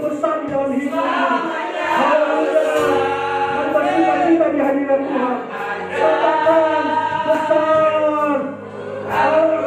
besar di dalam hidup ini. Haleluya. Mari bersuka-cita di hadirat Tuhan. Katakan besar. Haleluya.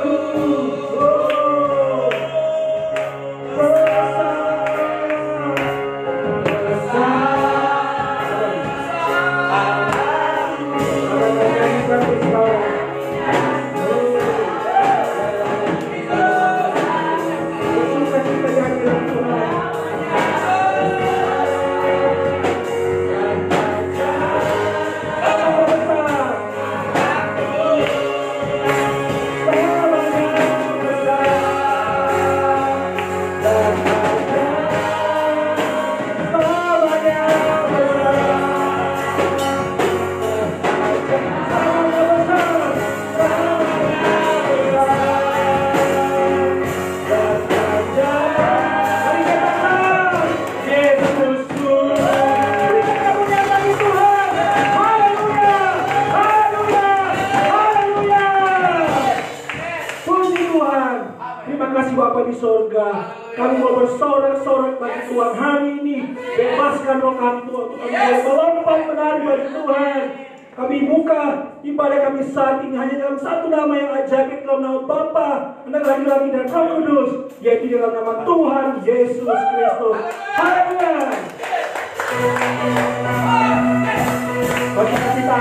Bapa di sorga, kami mau bersorak-sorak bagi Tuhan hari ini. Bebaskan roh kami Tuhan, untuk kami boleh melompat menari bagi Tuhan. Kami buka ibadah kami saat ini hanya dalam satu nama yang ajaib, dalam nama Bapa, Anak lagi dan Roh Kudus, yaitu dalam nama Tuhan Yesus Kristus. Haleluya. Bagi kita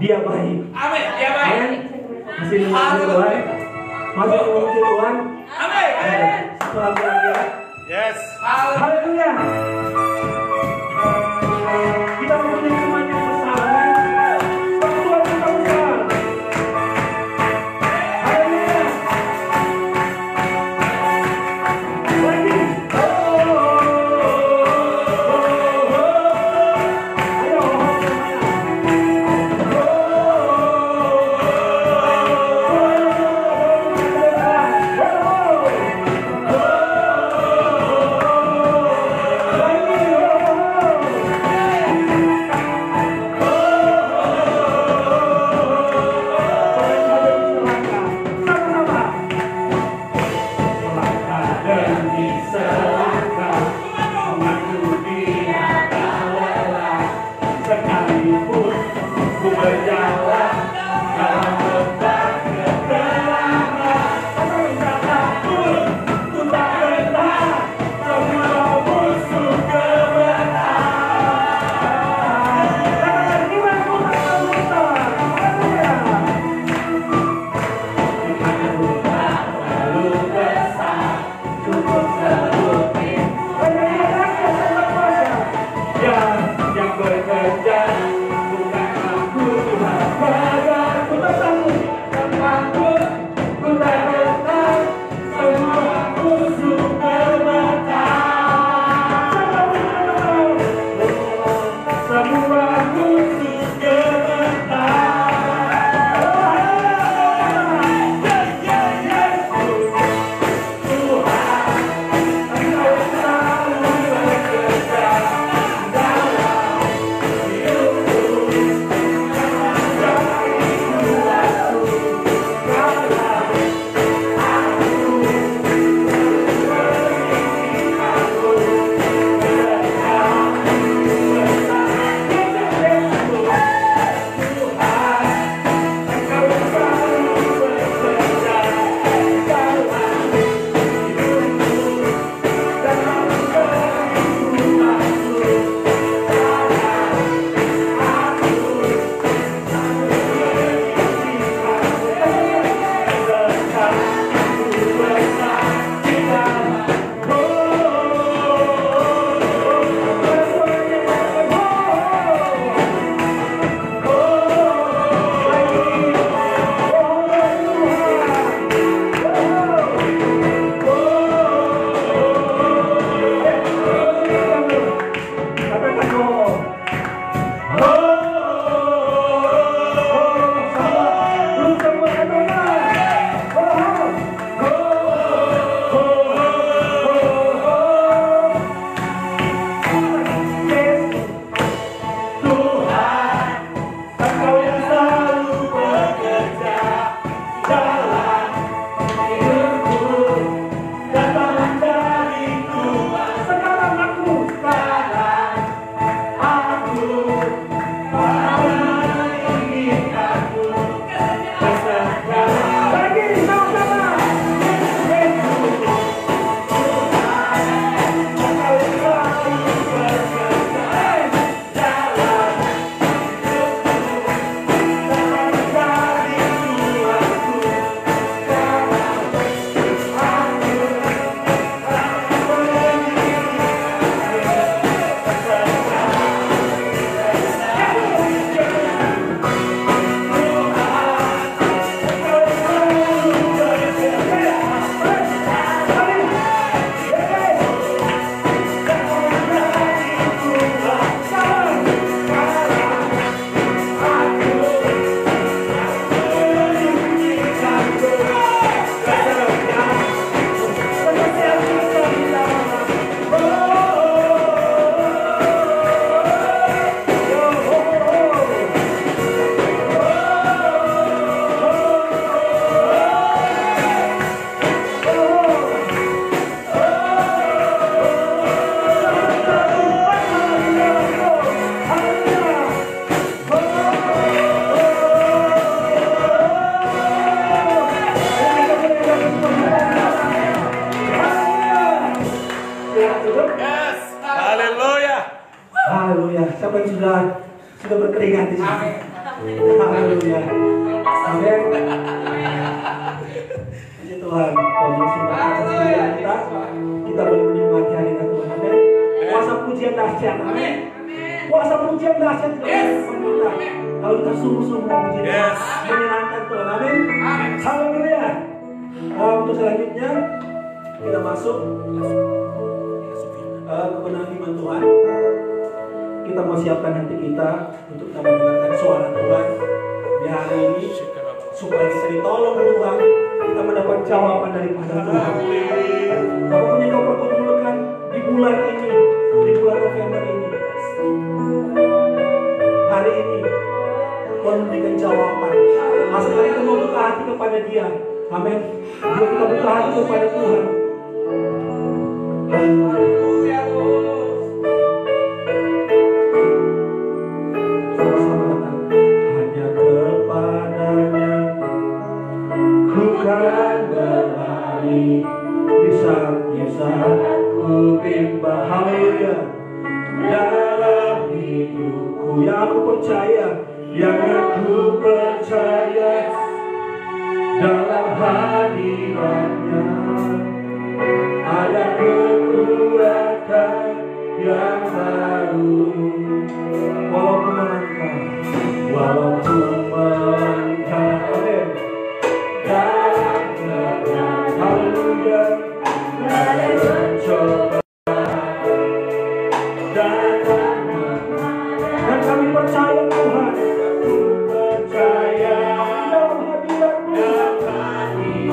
Dia baik. Amin. Dia baik. Masih memuji Tuhan. Masih memuji Tuhan. Amin. Selamat ya. Yes. Haleluya. Kita mempunyai teman yang besar. Tuhan kita besar. Haleluya. Lagi. Haleluya. Siapa yang sudah berkeringat di sini? Haleluya. Amin. Puji Tuhan. Tuhan Yesus berkati kita. Kita boleh menikmati hari Tuhan. Amin. Kuasa pujian dahsyat. Amin. Kuasa pujian dahsyat kita. Kalau kita sungguh-sungguh memuji Tuhan, menyenangkan Tuhan. Amin. Haleluya. Untuk selanjutnya kita masuk kebenaran firman Tuhan. Kita mau siapkan hati kita untuk kita mendengarkan suara Tuhan di hari ini, supaya kita ditolong Tuhan, kita mendapat jawaban daripada Tuhan. Apapun yang kau pergumulkan di bulan ini, di bulan November ini, hari ini Tuhan memberikan jawaban. Masalah kita mau buka hati kepada Dia. Amin. Biar kita buka hati kepada Tuhan. Sama-sama datang. Hanya kepadanya ku kan berlari di saat ku bimbang. Haleluya. Dalam hidupku yang aku percaya, dalam hadirannya ada kekuatan yang baru. Walaupun melangkah dalam negara, haleluya, ada pencobaan dan kami percaya Tuhan,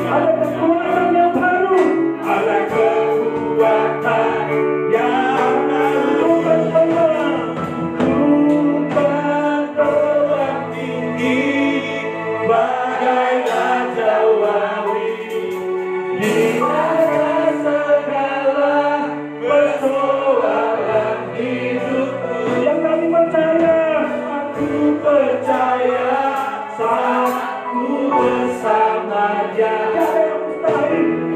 ada kekuatan yang baru, ada kekuatan yang baru. Ku berterbang tinggi bagai raja wali di atas segala persoalan hidupku. Yang kami percaya, aku percaya saat ku bersama Dia.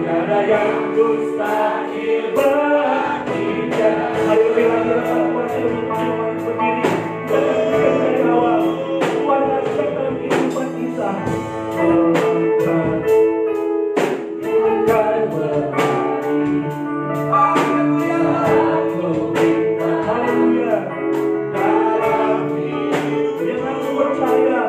Tiada yang mustahil bagi Dia. Ayo kita berdiri dari awal. Tuhan asyik dalam kehidupan kita. Bukan berlari. Haleluya. Dalam hidup yang aku percaya,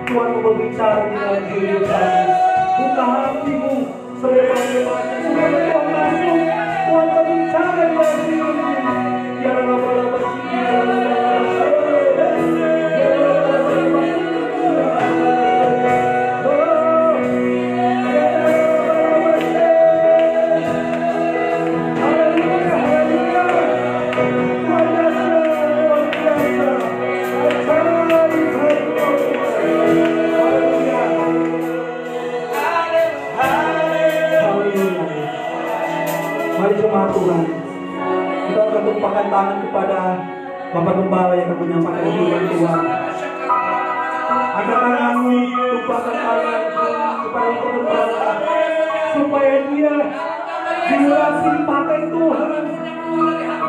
Tuhan mau berbicara di dalam kehidupan kami. Buka hatimu selebar-lebarnya supaya Tuhan masuk. Tuhan berbicara di dalam kehidupan kami. Ya laba-laba sini, ya laba-laba sini, ya laba-laba sini. Mari jemaat Tuhan, kita akan tumpahkan tangan kepada Bapak Gembala yang akan menyampaikan firman Tuhan. Angkat tanganmu, tumpahkan tangan kepada Bapak Gembala, supaya dia diurasi dipakai Tuhan,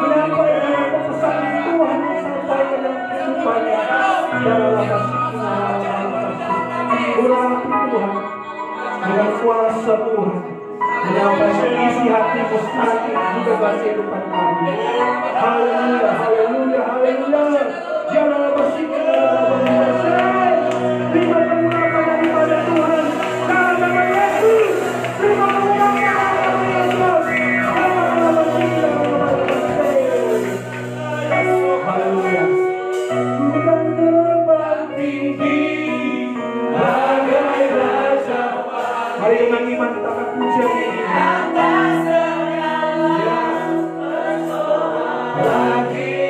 menyampaikan pesan Tuhan sampaikan dalam kehidupannya. Dalam urapi Tuhan dengan kuasa Tuhan. Menyampaikan isi hatimu nanti di dalam kehidupan kami. Haleluya, haleluya, haleluya. Janganlah bersikap, terima pengurapan daripada Tuhan. Dalam nama Yesus, terima pengurapan daripada Yesus. Janganlah bersikap, haleluya. Tuhan terbang tinggi bagai raja. Mari dengan iman kita akan puji Dia.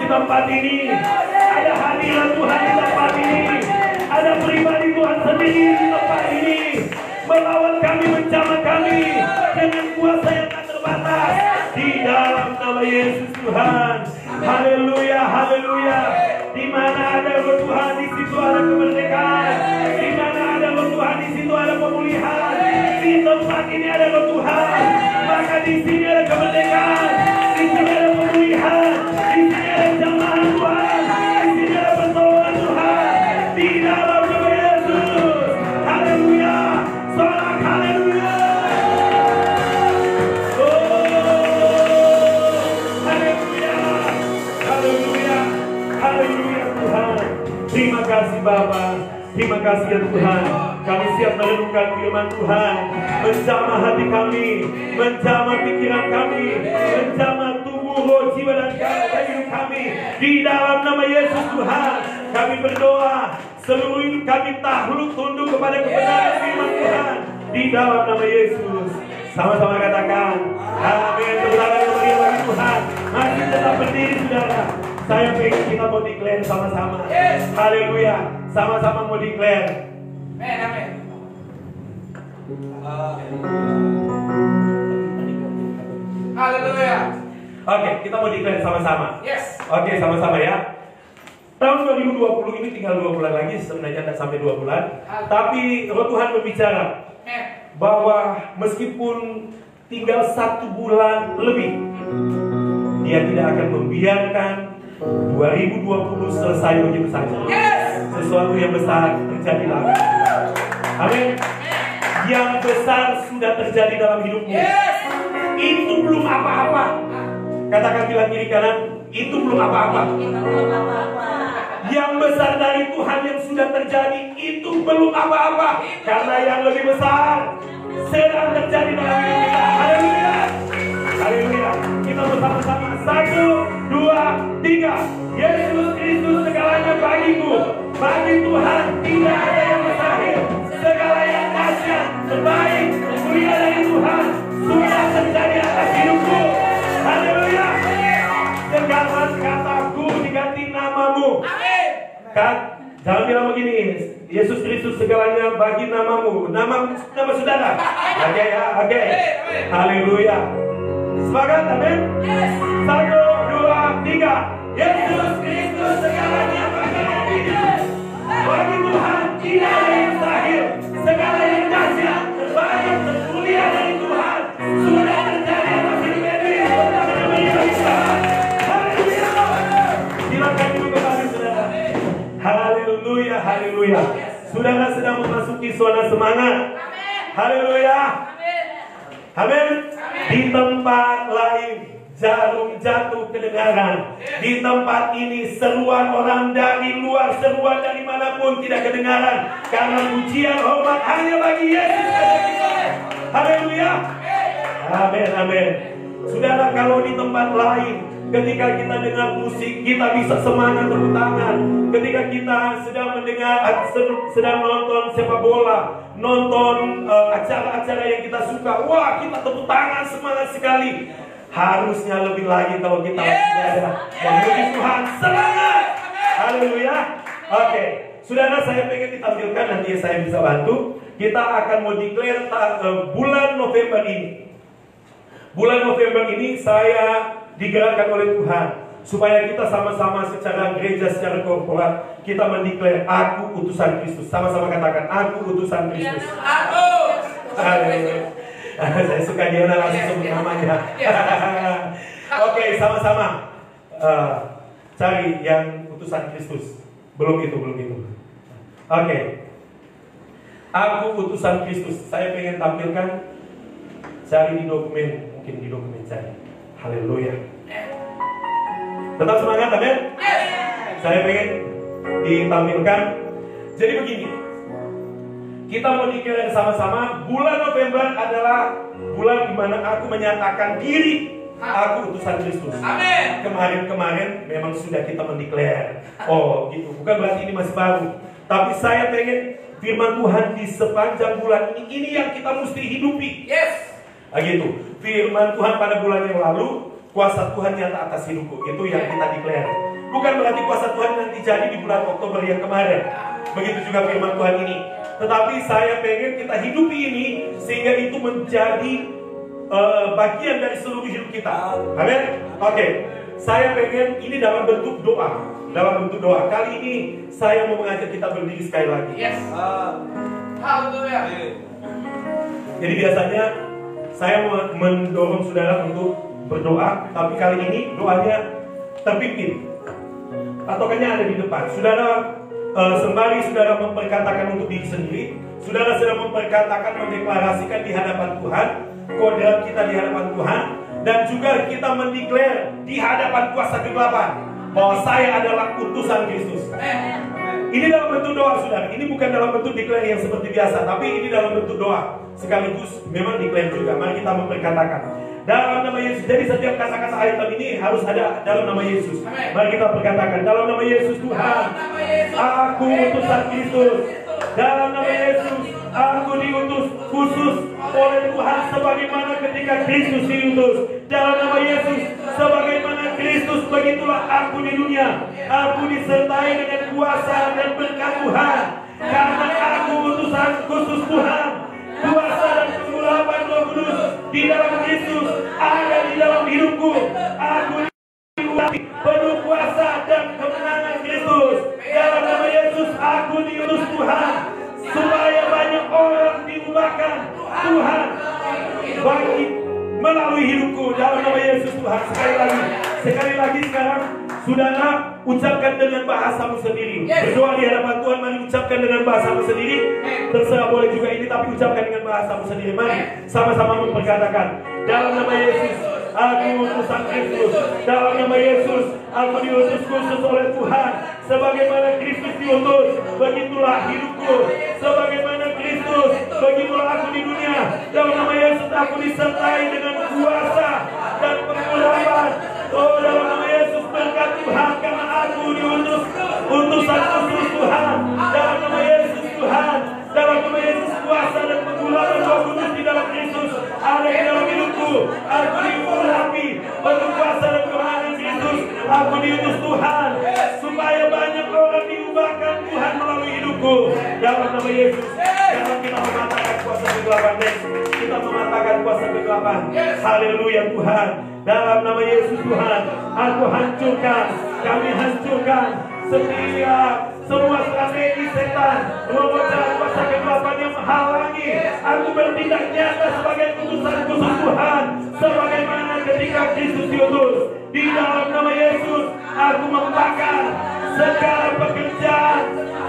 tempat ini, ada hadirat Tuhan di tempat ini, ada pribadi Tuhan sendiri di tempat ini, melawat kami, menjamah kami dengan kuasa yang tak terbatas di dalam nama Yesus Tuhan. Haleluya, haleluya. Di mana ada roh Tuhan, di situ ada kemerdekaan. Di mana ada roh Tuhan, di situ ada pemulihan. Di tempat ini ada roh Tuhan, maka di sini ada kemerdekaan. Di sini ada pemulihan. Di sini ada jamaah Tuhan. Di sini ada pertolongan Tuhan. Di dalam nama Yesus. Haleluya. Sorak haleluya. Haleluya Tuhan. Terima kasih Bapa. Terima kasih ya Tuhan. Kami siap merenungkan firman Tuhan, menjamah hati kami, menjamah pikiran kami, menjamah tubuh, roh, jiwa dan hidup kami. Di dalam nama Yesus Tuhan, kami berdoa seluruh hidup kami takluk tunduk kepada kebenaran firman Tuhan. Di dalam nama Yesus. Sama-sama katakan amin. Tepuk bagi Tuhan. Masih tetap berdiri saudara. Saya pengen kita mau declare sama-sama. Haleluya. Sama-sama mau declare. Amin. Haleluya. Oke, kita mau declare sama-sama. Yes. Oke, sama-sama ya. Tahun 2020 ini tinggal 2 bulan lagi, sebenarnya tidak sampai 2 bulan. Tapi Roh Tuhan berbicara bahwa meskipun tinggal 1 bulan lebih, Dia tidak akan membiarkan 2020 selesai begitu saja. Sesuatu yang besar terjadi lagi. Amin. Yang besar sudah terjadi dalam hidupmu. Itu belum apa-apa. Katakan bilang kiri kanan, itu belum apa-apa. Yang besar dari Tuhan yang sudah terjadi itu belum apa-apa. Karena yang lebih besar sedang terjadi dalam hidup kita. Haleluya. Haleluya. Kita bersama-sama. 1, 2, 3. Yesus Kristus segalanya bagiku. Bagi Tuhan tidak ada yang mustahil. Segala yang dahsyat, terbaik, mulia dari Tuhan sudah terjadi atas hidupku. Haleluya. Segala kataku diganti namamu. Jangan bilang begini, Yesus Kristus segalanya bagi namamu. Nama saudara. Oke ya, oke. Haleluya. Sepakat, amin. 1, 2, 3. Yesus Kristus segalanya bagi bagi Tuhan tidak ada yang mustahil. Segala yang dahsyat, terbaik, termulia dari Tuhan sudah terjadi atas hidup ini. Haleluya. Silakan dulu kembali saudara. Haleluya, haleluya. Saudara sedang memasuki zona semangat. Haleluya. Amin. Di tempat lain jarum jatuh kedengaran. Di tempat ini seruan orang dari luar, seruan dari manapun tidak kedengaran. Karena pujian hormat hanya bagi Yesus. Haleluya. Amin, amin. Saudara, kalau di tempat lain, ketika kita dengar musik, kita bisa semangat tepuk tangan. Ketika kita sedang mendengar, sedang nonton sepak bola, nonton acara-acara yang kita suka, wah kita tepuk tangan semangat sekali. Harusnya lebih lagi kalau kita ada memuji Tuhan, semangat. Haleluya. Oke, saudara, saya pengen ditampilkan, nanti saya bisa bantu. Kita akan mau declare bulan November ini. Bulan November ini saya digerakkan oleh Tuhan supaya kita sama-sama secara gereja, secara korporat kita mendeklar, aku utusan Kristus. Sama-sama katakan, aku utusan Kristus. Aku. Saya suka dia langsung sebut namanya. Oke, sama-sama cari yang utusan Kristus. Belum itu. Oke. Aku utusan Kristus. Saya pengen tampilkan. Cari di dokumen, mungkin di dokumen cari. Haleluya. Tetap semangat, amin. Saya pengen ditampilkan. Jadi begini, kita mau dikira sama-sama. Bulan November adalah bulan di mana aku menyatakan diri Aku utusan Kristus. Amin. Kemarin memang sudah kita mendeklar. Oh gitu, bukan berarti ini masih baru. Tapi saya pengen firman Tuhan di sepanjang bulan ini yang kita mesti hidupi. Yes. Gitu. Firman Tuhan pada bulan yang lalu, kuasa Tuhan nyata atas hidupku. Itu yang kita deklar. Bukan berarti kuasa Tuhan nanti jadi di bulan Oktober yang kemarin. Begitu juga firman Tuhan ini. Tetapi saya pengen kita hidupi ini sehingga itu menjadi bagian dari seluruh hidup kita. Amin. Oke. Saya pengen ini dalam bentuk doa. Dalam bentuk doa. Kali ini saya mau mengajak kita berdiri sekali lagi. Yes. Haleluya. Jadi biasanya saya mau mendorong saudara untuk berdoa, tapi kali ini doanya terpimpin. Patokannya ada di depan. Saudara sembari saudara memperkatakan untuk diri sendiri, saudara sedang memperkatakan, mendeklarasikan di hadapan Tuhan, kodrat kita di hadapan Tuhan, dan juga kita mendeklar di hadapan kuasa kegelapan bahwa saya adalah utusan Kristus. Ini dalam bentuk doa, saudara. Ini bukan dalam bentuk deklar yang seperti biasa, tapi ini dalam bentuk doa. Sekaligus memang deklar juga. Mari kita memperkatakan dalam nama Yesus. Jadi setiap kata-kata ayat ini harus ada dalam nama Yesus. Mari kita perkatakan dalam nama Yesus Tuhan. Aku utusan Kristus. Dalam nama Yesus aku diutus khusus oleh Tuhan sebagaimana ketika Kristus diutus. Dalam nama Yesus sebagaimana Kristus begitulah aku di dunia. Aku disertai dengan kuasa dan berkat Tuhan. Karena aku utusan khusus Tuhan. Kuasa dan pengurapan Roh Kudus di dalam Kristus ada di dalam hidupku. Aku diulangi penuh kuasa dan kemenangan Kristus. Dalam nama Yesus aku diutus Tuhan supaya banyak orang diubahkan Tuhan bagi melalui hidupku. Dalam nama Yesus Tuhan. Sekali lagi sekarang saudara ucapkan dengan bahasamu sendiri. Berdoa di hadapan Tuhan, mari ucapkan dengan bahasamu sendiri. Terserah boleh juga ini, tapi ucapkan dengan bahasamu sendiri. Mari sama-sama memperkatakan dalam nama Yesus aku utusan Kristus. Dalam nama Yesus aku diutus khusus oleh Tuhan. Sebagaimana Kristus diutus, begitulah hidupku. Sebagaimana Kristus, begitulah aku di dunia. Dalam nama Yesus aku disertai dengan kuasa dan pengurapan. Oh, dalam nama Yesus berkat Tuhan, karena aku diutus utusan khusus Tuhan. Dalam nama Yesus Tuhan. Dalam nama Yesus kuasa dan pengurapan Roh Kudus di dalam Kristus ada di dalam hidupku. Aku diurapi penuh kuasa dan kemenangan Kristus. Aku diutus Tuhan supaya banyak orang diubahkan Tuhan melalui hidupku. Dalam nama Yesus. Jangan kita mematahkan kuasa kegelapan. Kita mematahkan kuasa kegelapan. Haleluya Tuhan. Dalam nama Yesus Tuhan, aku hancurkan, kami hancurkan setiap semua strategi setan, roh dan kuasa kegelapan yang menghalangi aku bertindak nyata sebagai utusan khusus Tuhan. Sebagaimana ketika Kristus diutus, di dalam nama Yesus aku membakar segala pekerjaan,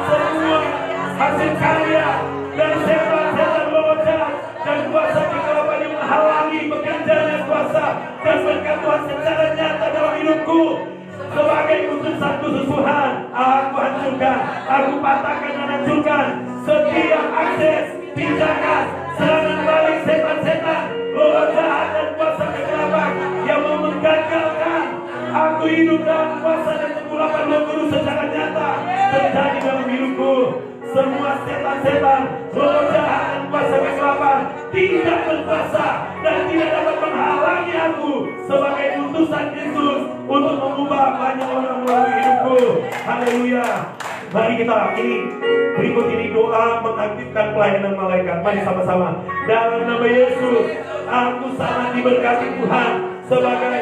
semua hasil karya dan setan-setan roh jahat dan kuasa kegelapan yang menghalangi pekerjaan kuasa dan berkat Tuhan secara nyata dalam hidupku. Sebagai utusan khusus Tuhan, aku hancurkan, aku patahkan dan hancurkan setiap akses, tindakan, serangan balik setan-setan, roh jahat dan kuasa kegelapan yang mau menggagalkan aku hidup dalam kuasa dan pengurapan Roh Kudus secara nyata terjadi dalam hidupku. Semua setan-setan, roh jahat dan kuasa kegelapan tidak berkuasa dan tidak dapat menghalangi aku sebagai utusan Kristus untuk mengubah banyak orang melalui hidupku. Haleluya. Mari kita berikut ini doa mengaktifkan pelayanan malaikat. Mari sama-sama. Dalam nama Yesus, aku sangat diberkati Tuhan sebagai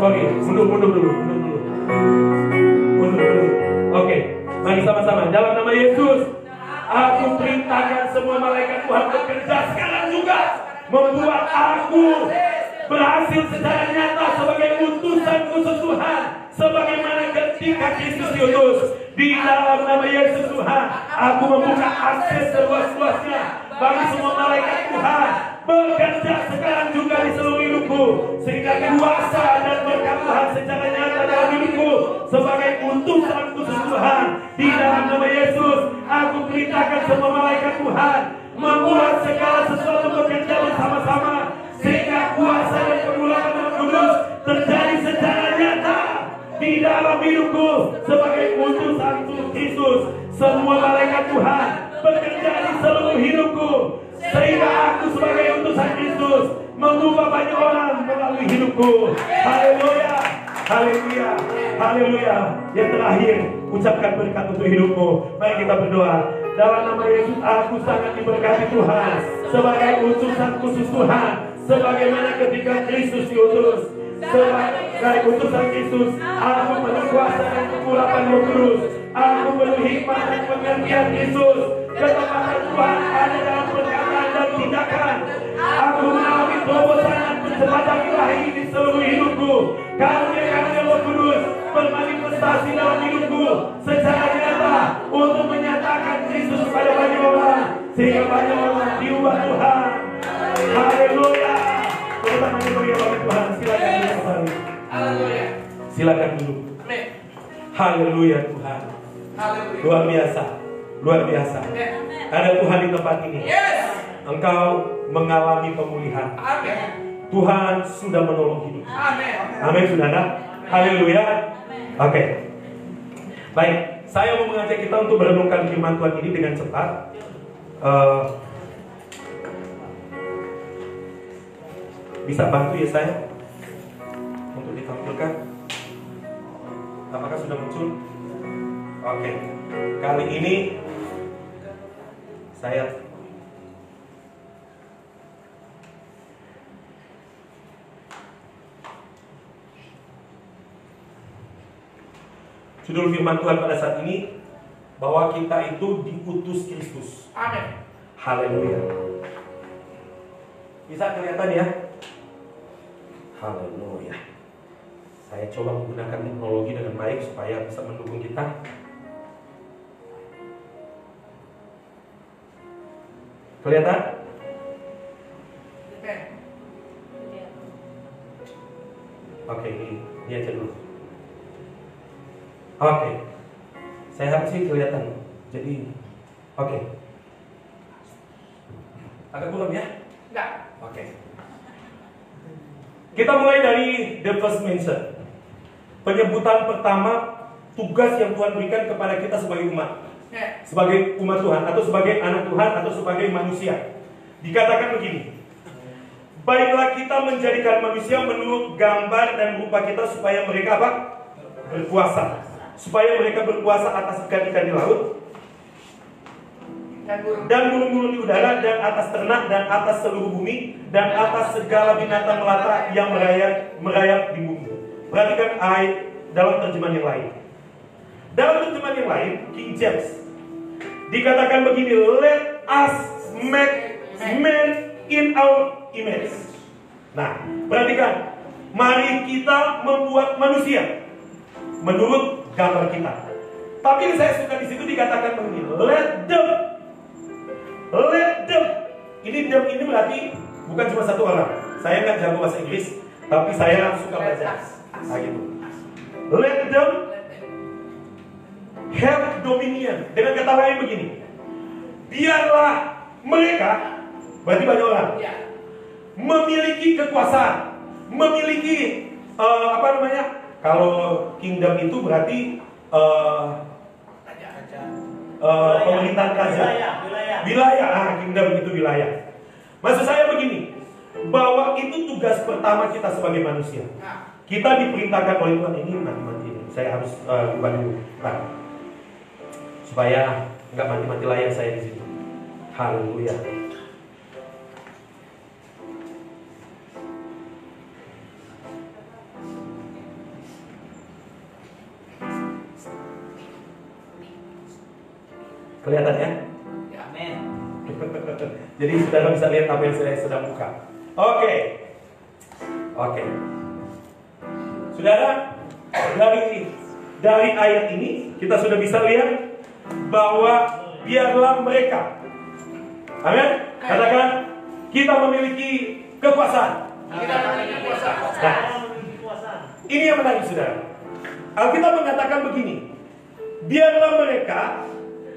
mundur dulu. Oke, mari sama-sama. Dalam nama Yesus, aku perintahkan semua malaikat Tuhan bekerja sekarang juga membuat aku berhasil secara nyata sebagai utusan khusus Tuhan. Sebagaimana ketika Kristus diutus, di dalam nama Yesus Tuhan, aku membuka akses seluas-luasnya bagi semua malaikat Tuhan bekerja sekarang juga di seluruh hidupku, sehingga kuasa dan berkat Tuhan secara nyata dalam hidupku sebagai utusan khusus Tuhan. Di dalam nama Yesus, aku perintahkan semua malaikat Tuhan membuat segala sesuatu bekerja bersama-sama hidupku sebagai utusan Kristus. Semua malaikat Tuhan bekerja di seluruh hidupku, sehingga aku sebagai utusan Kristus mengubah banyak orang melalui hidupku. Haleluya, haleluya, haleluya. Yang terakhir, ucapkan berkat untuk hidupmu. Mari kita berdoa. Dalam nama Yesus, aku sangat diberkati Tuhan sebagai utusan khusus Tuhan, sebagaimana ketika Kristus diutus. Sebagai utusan Kristus, aku penuh kuasa dan kekurapan Roh Kudus. Aku penuh hikmat dan pengertian Kristus. Ketepatan Tuhan ada dalam perkataan dan tindakan. Aku mengalami terobosan dan percepatan ilahi di seluruh hidupku. Karunia Roh Kudus bermanifestasi dalam hidupku secara nyata untuk menyatakan Kristus kepada banyak orang, sehingga banyak orang diubah Tuhan. Haleluya. Kita mengucapkan bagi Tuhan. Silakan duduk kembali. Haleluya. Silakan duduk. Amin. Haleluya Tuhan. Haleluya. Luar biasa. Luar biasa. Ada Tuhan di tempat ini. Yes. Engkau mengalami pemulihan. Amin. Tuhan sudah menolong hidup. Amin. Amin, saudara. Haleluya. Oke. Baik, saya mau mengajak kita untuk merenungkan firman Tuhan ini dengan cepat. Bisa bantu ya saya untuk ditampilkan? Apakah sudah muncul? Oke. Kali ini saya judul firman Tuhan pada saat ini, bahwa kita itu diutus Kristus. Amin. Haleluya. Bisa kelihatan ya? Haleluya. Saya coba menggunakan teknologi dengan baik supaya bisa mendukung kita. Kelihatan? Oke, ini aja dulu. Oke. Saya harap sih kelihatan. Jadi, oke. Agak kurang ya? Enggak. Oke. Kita mulai dari the first mention. Penyebutan pertama tugas yang Tuhan berikan kepada kita sebagai umat. Sebagai umat Tuhan, atau sebagai anak Tuhan, atau sebagai manusia. Dikatakan begini: baiklah kita menjadikan manusia menurut gambar dan rupa kita, supaya mereka apa? Berkuasa. Supaya mereka berkuasa atas ikan-ikan di laut, dan burung-burung di udara, dan atas ternak, dan atas seluruh bumi, dan atas segala binatang melata yang merayap di bumi. Perhatikan ayat dalam terjemahan yang lain. Dalam terjemahan yang lain, King James, dikatakan begini: let us make man in our image. Nah, perhatikan, mari kita membuat manusia menurut gambar kita. Tapi saya suka di situ dikatakan begini: let them. Ini them ini berarti bukan cuma satu orang. Saya nggak jago bahasa Inggris, tapi saya suka baca. Nah, gitu. Let them have dominion. Dengan kata lain begini: biarlah mereka, berarti banyak orang, memiliki kekuasaan, memiliki apa namanya? Kalau kingdom itu berarti pemerintahan kerajaan, wilayah. Kingdom itu wilayah. Maksud saya begini, bahwa itu tugas pertama kita sebagai manusia. Kita diperintahkan oleh Tuhan, ini mati-mati. Saya harus ubah dulu, supaya nggak mati-mati layar saya di situ. Haleluya. Kelihatan ya? Amin. Jadi saudara bisa lihat apa yang saya sedang buka. Oke. Saudara, dari ayat ini kita sudah bisa lihat bahwa biarlah mereka. Amin. Katakan, kita memiliki kekuasaan. Nah, ini yang menarik, saudara. Alkitab mengatakan begini: biarlah mereka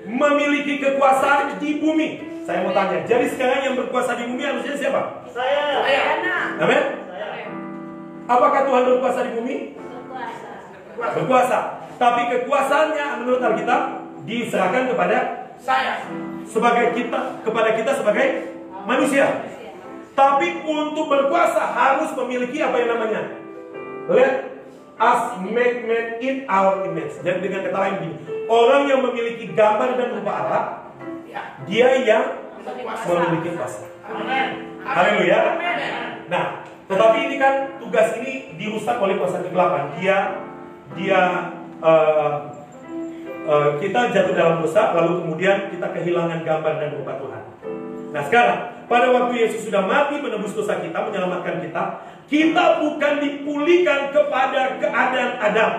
memiliki kekuasaan di bumi. Saya mau tanya, jadi sekarang yang berkuasa di bumi harusnya siapa? Saya. Amin. Apakah Tuhan berkuasa di bumi? Berkuasa. Tapi kekuasaannya menurut Alkitab diserahkan kepada Saya. kepada kita sebagai manusia. Tapi untuk berkuasa harus memiliki apa yang namanya let us make man in our image. Dan dengan kata lain begini, orang yang memiliki gambar dan rupa Allah, dia yang memiliki kuasa. Haleluya. Nah, tetapi ini kan tugas ini dirusak oleh kuasa kegelapan. Kita jatuh dalam dosa, lalu kemudian kita kehilangan gambar dan rupa Tuhan. Nah sekarang, pada waktu Yesus sudah mati menebus dosa kita, menyelamatkan kita bukan dipulihkan kepada keadaan Adam.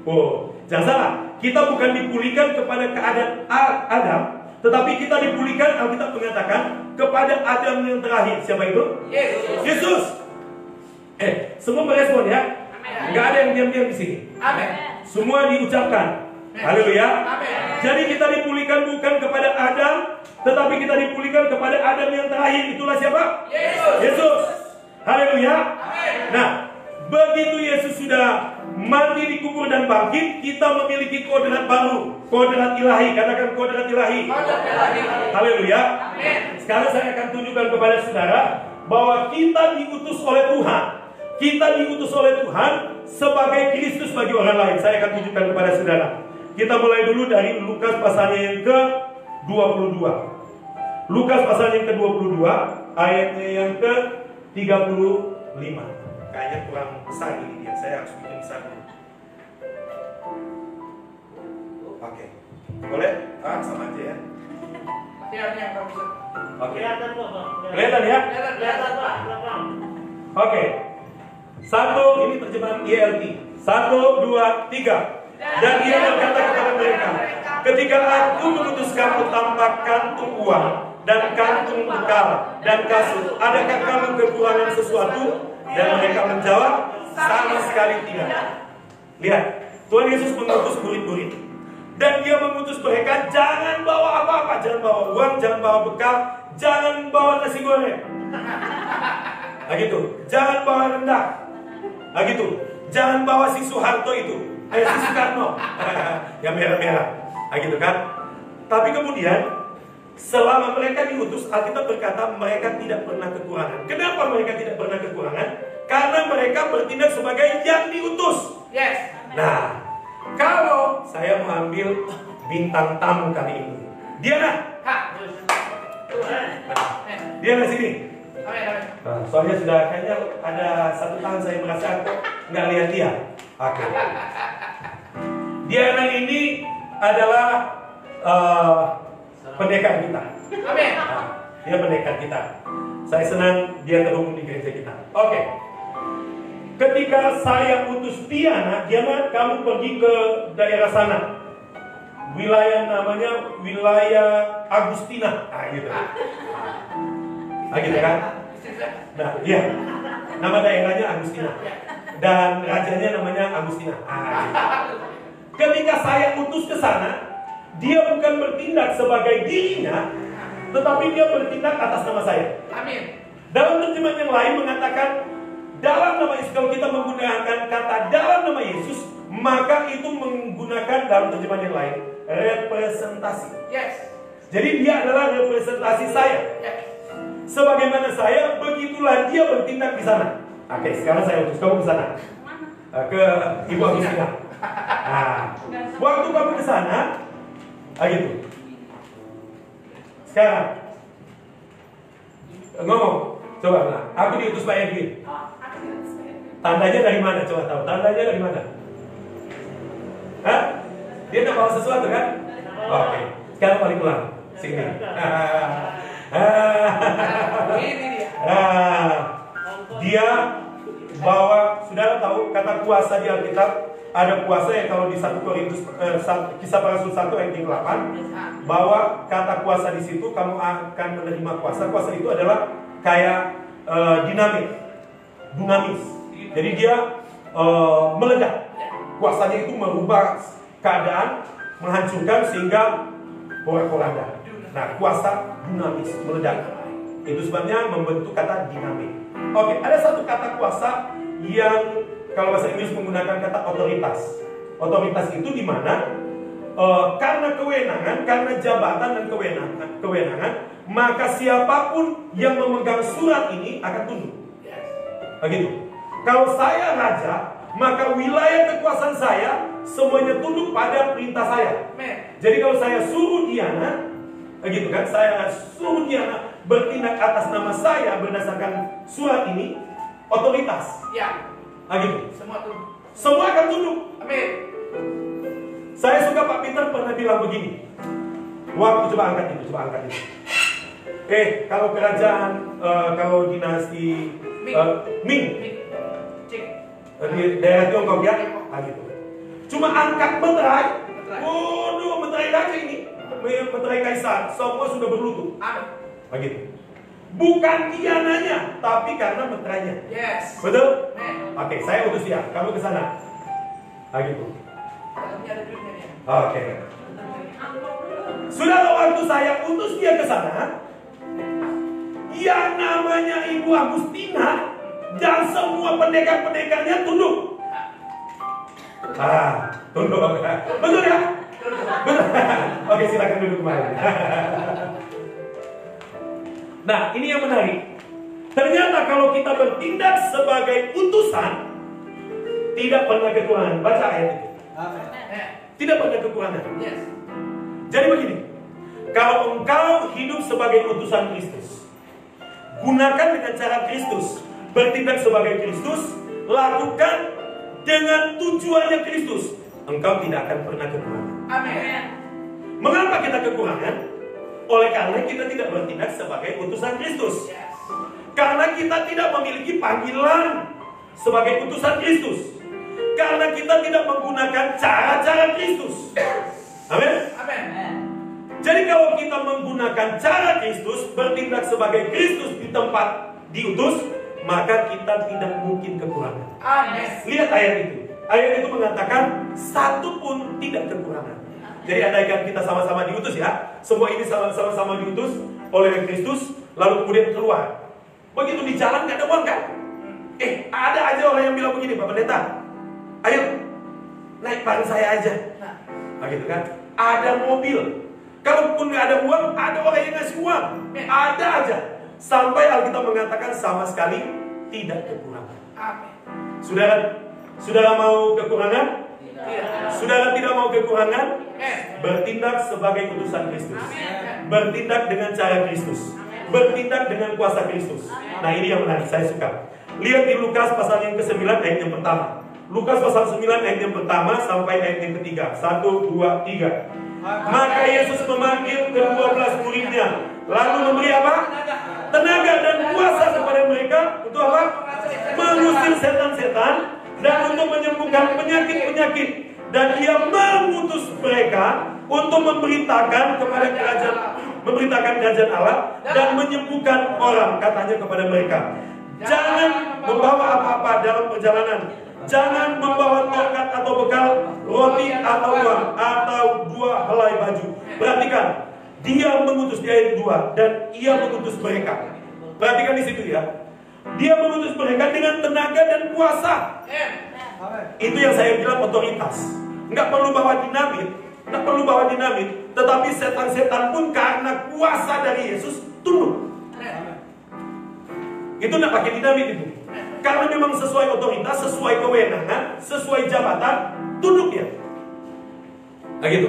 Oh, jangan salah, kita bukan dipulihkan kepada keadaan Adam, tetapi kita dipulihkan, Alkitab mengatakan, kepada Adam yang terakhir. Siapa itu? Yesus. Semua merespon ya. Nggak ada yang diam-diam di sini. Amin. Semua diucapkan. Haleluya. Jadi kita dipulihkan bukan kepada Adam, tetapi kita dipulihkan kepada Adam yang terakhir. Itulah siapa? Yesus. Haleluya. Nah, begitu Yesus sudah mati, dikubur dan bangkit, kita memiliki kodrat baru, kodrat ilahi. Katakan kodrat ilahi. Haleluya. Sekarang saya akan tunjukkan kepada saudara bahwa kita diutus oleh Tuhan. Kita diutus oleh Tuhan sebagai Kristus bagi orang lain. Saya akan tunjukkan kepada saudara. Kita mulai dulu dari Lukas pasalnya yang ke-22. Lukas pasalnya yang ke-22, ayatnya yang ke-35. Kayaknya kurang besar ini dia. Saya harus bikin besar dulu. Oke. Boleh? Sama aja ya. Oke. Kelihatan ya? Oke. Satu, ini terjemahan ELT. 1, 2, 3. Dan ia berkata kepada mereka, ketika aku mengutus kamu tanpa kantung uang dan kantung bekal dan kasut, adakah kamu kekurangan sesuatu? Dan mereka menjawab, sama sekali tidak. Lihat, Tuhan Yesus mengutus murid-murid, dan dia mengutus mereka, jangan bawa apa-apa, jangan bawa uang, jangan bawa bekal, jangan bawa nasi goreng. Nah gitu, jangan bawa rendang. Nah gitu, jangan bawa si Soeharto itu, si Soekarno, yang merah-merah. Nah gitu kan. Tapi kemudian selama mereka diutus, Alkitab berkata mereka tidak pernah kekurangan. Kenapa mereka tidak pernah kekurangan? Karena mereka bertindak sebagai yang diutus. Yes. Nah, kalau saya mau ambil bintang tamu kali ini, Diana. Diana sini. Nah, soalnya sudah kayaknya ada satu tahun saya merasa kok nggak lihat dia. Oke. Diana ini adalah pendekar kita. Amin. Nah, dia pendekar kita. Saya senang dia terhubung di gereja kita. Oke. Ketika saya utus Diana, kamu pergi ke daerah sana. Wilayah namanya wilayah Agustina. Nah, gitu. Nah, gitu kan? Nah, iya. Nama daerahnya Agustina. Dan rajanya namanya Agustina. Nah, gitu. Ketika saya utus ke sana, dia bukan bertindak sebagai dirinya, tetapi dia bertindak atas nama saya. Amin. Dalam terjemahan yang lain mengatakan, dalam nama Yesus, kalau kita menggunakan kata dalam nama Yesus, maka itu menggunakan dalam terjemahan yang lain representasi. Yes. Jadi dia adalah representasi saya. Yes. Sebagaimana saya, begitulah dia bertindak di sana. Oke, sekarang saya utus kamu ke sana. Ke Ibu Agustina. Nah, waktu kamu ke sana, gitu. Sekarang ngomong, coba bilang, aku diutus Pak Edwin. Tandanya dari mana? Coba tahu. Tandanya dari mana? Hah? Dia udah bawa sesuatu kan? Oke. Sekarang balik pulang. Sini. Dia bawa, saudara tahu kata kuasa di Alkitab, ada kuasa yang kalau di 1 Korintus Kisah Para Rasul 1 ayat 8, bahwa kata kuasa di situ kamu akan menerima kuasa. Kuasa itu adalah kayak dinamis. Jadi dia meledak. Kuasanya itu merubah keadaan, menghancurkan sehingga porak-poranda. Nah, kuasa dinamis, meledak. Itu sebabnya membentuk kata dinamik. Oke, ada satu kata kuasa yang kalau bahasa Inggris menggunakan kata otoritas. Otoritas itu di mana karena kewenangan, karena jabatan dan kewenangan, maka siapapun yang memegang surat ini akan tunduk. Begitu. Kalau saya raja, maka wilayah kekuasaan saya semuanya tunduk pada perintah saya. Jadi kalau saya suruh Diana, begitu kan? Saya suruh Diana bertindak atas nama saya berdasarkan surat ini, otoritas. Ya. Begitu. Semua tunduk. Semua akan tunduk. Amin. Saya suka Pak Peter pernah bilang begini. Waktu coba angkat itu. Kalau kerajaan, kalau dinasti Ming. Di daerah Tiongkok ya, gitu. Cuma angkat meterai. Waduh, meterai raja ini, meterai kaisar, semua sudah berlutut. Begitu. Bukan Diananya, tapi karena meterainya. Yes. Betul? Oke, saya utus dia. Kamu ke sana. Gitu. Oke. Sudah waktu saya utus dia ke sana, yang namanya Ibu Agustina dan semua pendekar-pendekarnya tunduk. Tunduk. Betul ya? Betul. Oke, silakan duduk kembali. Nah, ini yang menarik. Ternyata kalau kita bertindak sebagai utusan, tidak pernah kekurangan. Baca ayat itu. Tidak pernah kekurangan. Jadi begini, kalau engkau hidup sebagai utusan Kristus, gunakan dengan cara Kristus, bertindak sebagai Kristus, lakukan dengan tujuannya Kristus, engkau tidak akan pernah kekurangan. Amin. Mengapa kita kekurangan? Oleh karena kita tidak bertindak sebagai utusan Kristus. Karena kita tidak memiliki panggilan sebagai utusan Kristus. Karena kita tidak menggunakan cara-cara Kristus. Amin. Jadi kalau kita menggunakan cara Kristus, bertindak sebagai Kristus di tempat diutus, maka kita tidak mungkin kekurangan. Amin. Lihat ayat itu. Ayat itu mengatakan satu pun tidak kekurangan. Jadi andaikan kita sama-sama diutus ya, semua ini sama-sama diutus oleh Kristus, lalu kemudian keluar. Begitu di jalan gak ada uang kan? Ada aja orang yang bilang begini, Pak Pendeta, ayo naik bareng saya aja. Nah gitu kan? Ada mobil. Kalaupun nggak ada uang, ada orang yang ngasih uang. Ada aja. Sampai Alkitab mengatakan sama sekali tidak kekurangan. Saudara mau kekurangan? Saudara tidak mau kekurangan? Bertindak sebagai utusan Kristus. Bertindak dengan cara Kristus. Bertindak dengan kuasa Kristus. Nah ini yang menarik, saya suka. Lihat di Lukas pasal yang ke-9 ayat yang pertama. Lukas pasal 9 ayat yang pertama sampai ayat yang ketiga. 1, 2, 3. Maka Yesus memanggil ke-12 muridnya, lalu memberi apa? Tenaga dan kuasa kepada mereka untuk apa? Mengusir setan-setan dan untuk menyembuhkan penyakit-penyakit. Dan Dia mengutus mereka untuk memberitakan kerajaan Allah dan menyembuhkan orang, katanya kepada mereka. Jangan membawa apa-apa dalam perjalanan. Jangan membawa tongkat atau bekal, roti atau uang, atau 2 helai baju. Perhatikan, Dia mengutus di ayat 2 dan Ia mengutus mereka. Perhatikan di situ ya. Dia mengutus mereka dengan tenaga dan kuasa. Itu yang saya bilang otoritas. Nggak perlu bawa dinamit, tetapi setan-setan pun karena kuasa dari Yesus tunduk. Itu nggak pakai dinamit itu. Karena memang sesuai otoritas, sesuai kewenangan, sesuai jabatan, tunduk ya. Nah gitu.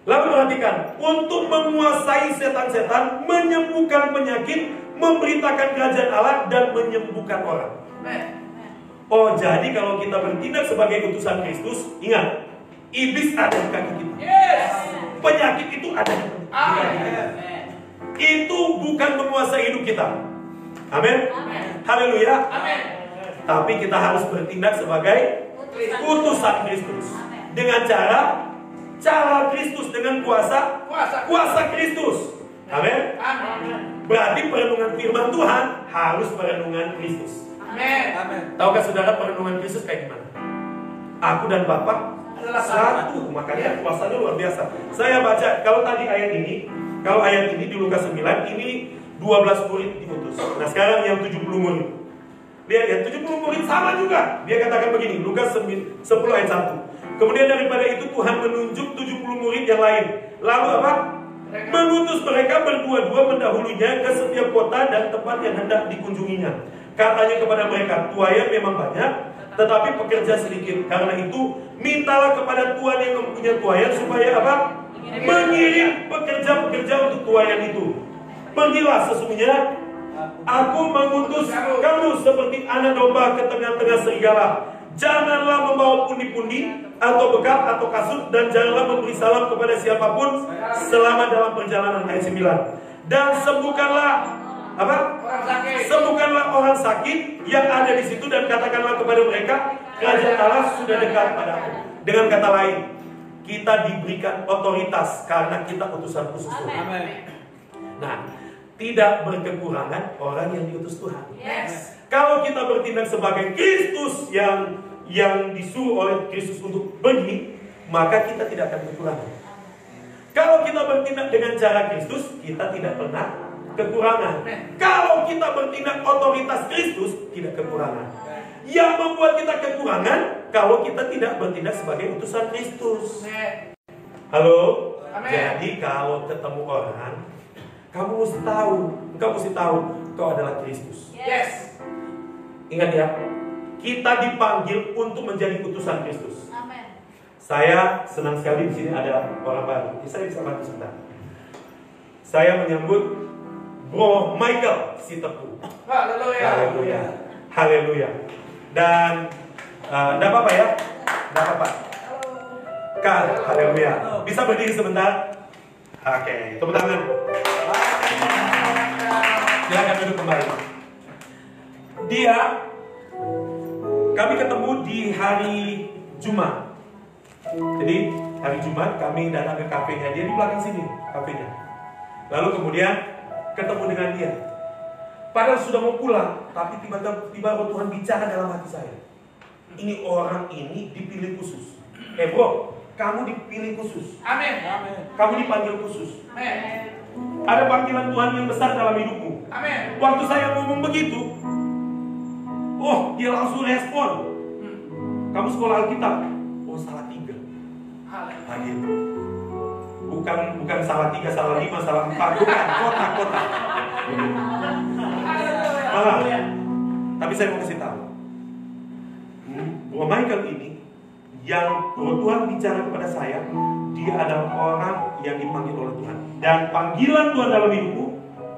Lalu perhatikan, untuk menguasai setan-setan, menyembuhkan penyakit, memberitakan kerajaan Allah, dan menyembuhkan orang. Oh, jadi kalau kita bertindak sebagai utusan Kristus, ingat, iblis ada di kaki kita. Penyakit itu ada di kaki kita. Itu bukan menguasai hidup kita. Amin. Haleluya. Tapi kita harus bertindak sebagai utusan Kristus dengan cara Kristus, dengan kuasa Kristus. Amin. Berarti perenungan firman Tuhan harus perenungan Kristus. Amin. Tahukah saudara perenungan Kristus kayak gimana? Aku dan Bapa satu, makanya kuasanya luar biasa. Saya baca, kalau tadi ayat ini di Lukas 9, ini 12 murid diutus. Nah sekarang yang 70 murid. Lihat ya, 70 murid sama juga. Dia katakan begini, Lukas 10 ayat 1. Kemudian daripada itu Tuhan menunjuk 70 murid yang lain. Lalu apa? Mengutus mereka berdua-dua mendahulunya ke setiap kota dan tempat yang hendak dikunjunginya. Katanya kepada mereka, tuayan memang banyak, tetapi pekerja sedikit. Karena itu, mintalah kepada Tuhan yang mempunyai tuayan supaya apa? Mengirim pekerja-pekerja untuk tuayan itu. Pergilah, sesungguhnya aku mengutus kamu seperti anak domba ke tengah-tengah serigala. Janganlah membawa pundi-pundi atau bekal atau kasut, dan janganlah memberi salam kepada siapapun selama dalam perjalanan. Ayat 9. Dan sembuhkanlah apa? Sembuhkanlah orang sakit yang ada di situ, dan katakanlah kepada mereka, kerajaan Allah sudah dekat padamu. Dengan kata lain, kita diberikan otoritas karena kita utusan khusus Tuhan. Nah, tidak berkekurangan orang yang diutus Tuhan. Kalau kita bertindak sebagai Kristus yang disuruh oleh Kristus untuk pergi, maka kita tidak akan kekurangan. Kalau kita bertindak dengan cara Kristus, kita tidak pernah kekurangan. Kalau kita bertindak otoritas Kristus, tidak kekurangan. Yang membuat kita kekurangan kalau kita tidak bertindak sebagai utusan Kristus. Halo? Jadi kalau ketemu orang, kamu mesti tahu kau adalah Kristus. Yes. Ingat ya, kita dipanggil untuk menjadi utusan Kristus. Amen. Saya senang sekali di sini ada orang baru. Saya bisa bantu sebentar. Saya menyambut Bro Michael Sitepu. Haleluya. Haleluya. Haleluya. Dan enggak apa-apa ya? Enggak apa-apa. Kak, haleluya. Bisa berdiri sebentar? Oke, tepuk tangan. Silakan duduk kembali. Kami ketemu di hari Jumat. Jadi hari Jumat kami datang ke kafenya. Dia di belakang sini kafenya. Lalu kemudian ketemu dengan dia. Padahal sudah mau pulang, tapi tiba-tiba Roh Tuhan bicara dalam hati saya. Ini orang ini dipilih khusus. Bro, kamu dipilih khusus. Amin. Kamu dipanggil khusus. Amin. Ada panggilan Tuhan yang besar dalam hidupmu. Amin. Waktu saya ngomong begitu, dia langsung respon. Kamu sekolah Alkitab? Oh, salah 3. Nah, gitu. Bukan salah 3, salah 5, salah 4. Bukan, kota. Malah. Tapi saya mau kasih tahu. Bro Michael ini, yang Tuhan bicara kepada saya, dia adalah orang yang dipanggil oleh Tuhan. Dan panggilan Tuhan dalam hidupmu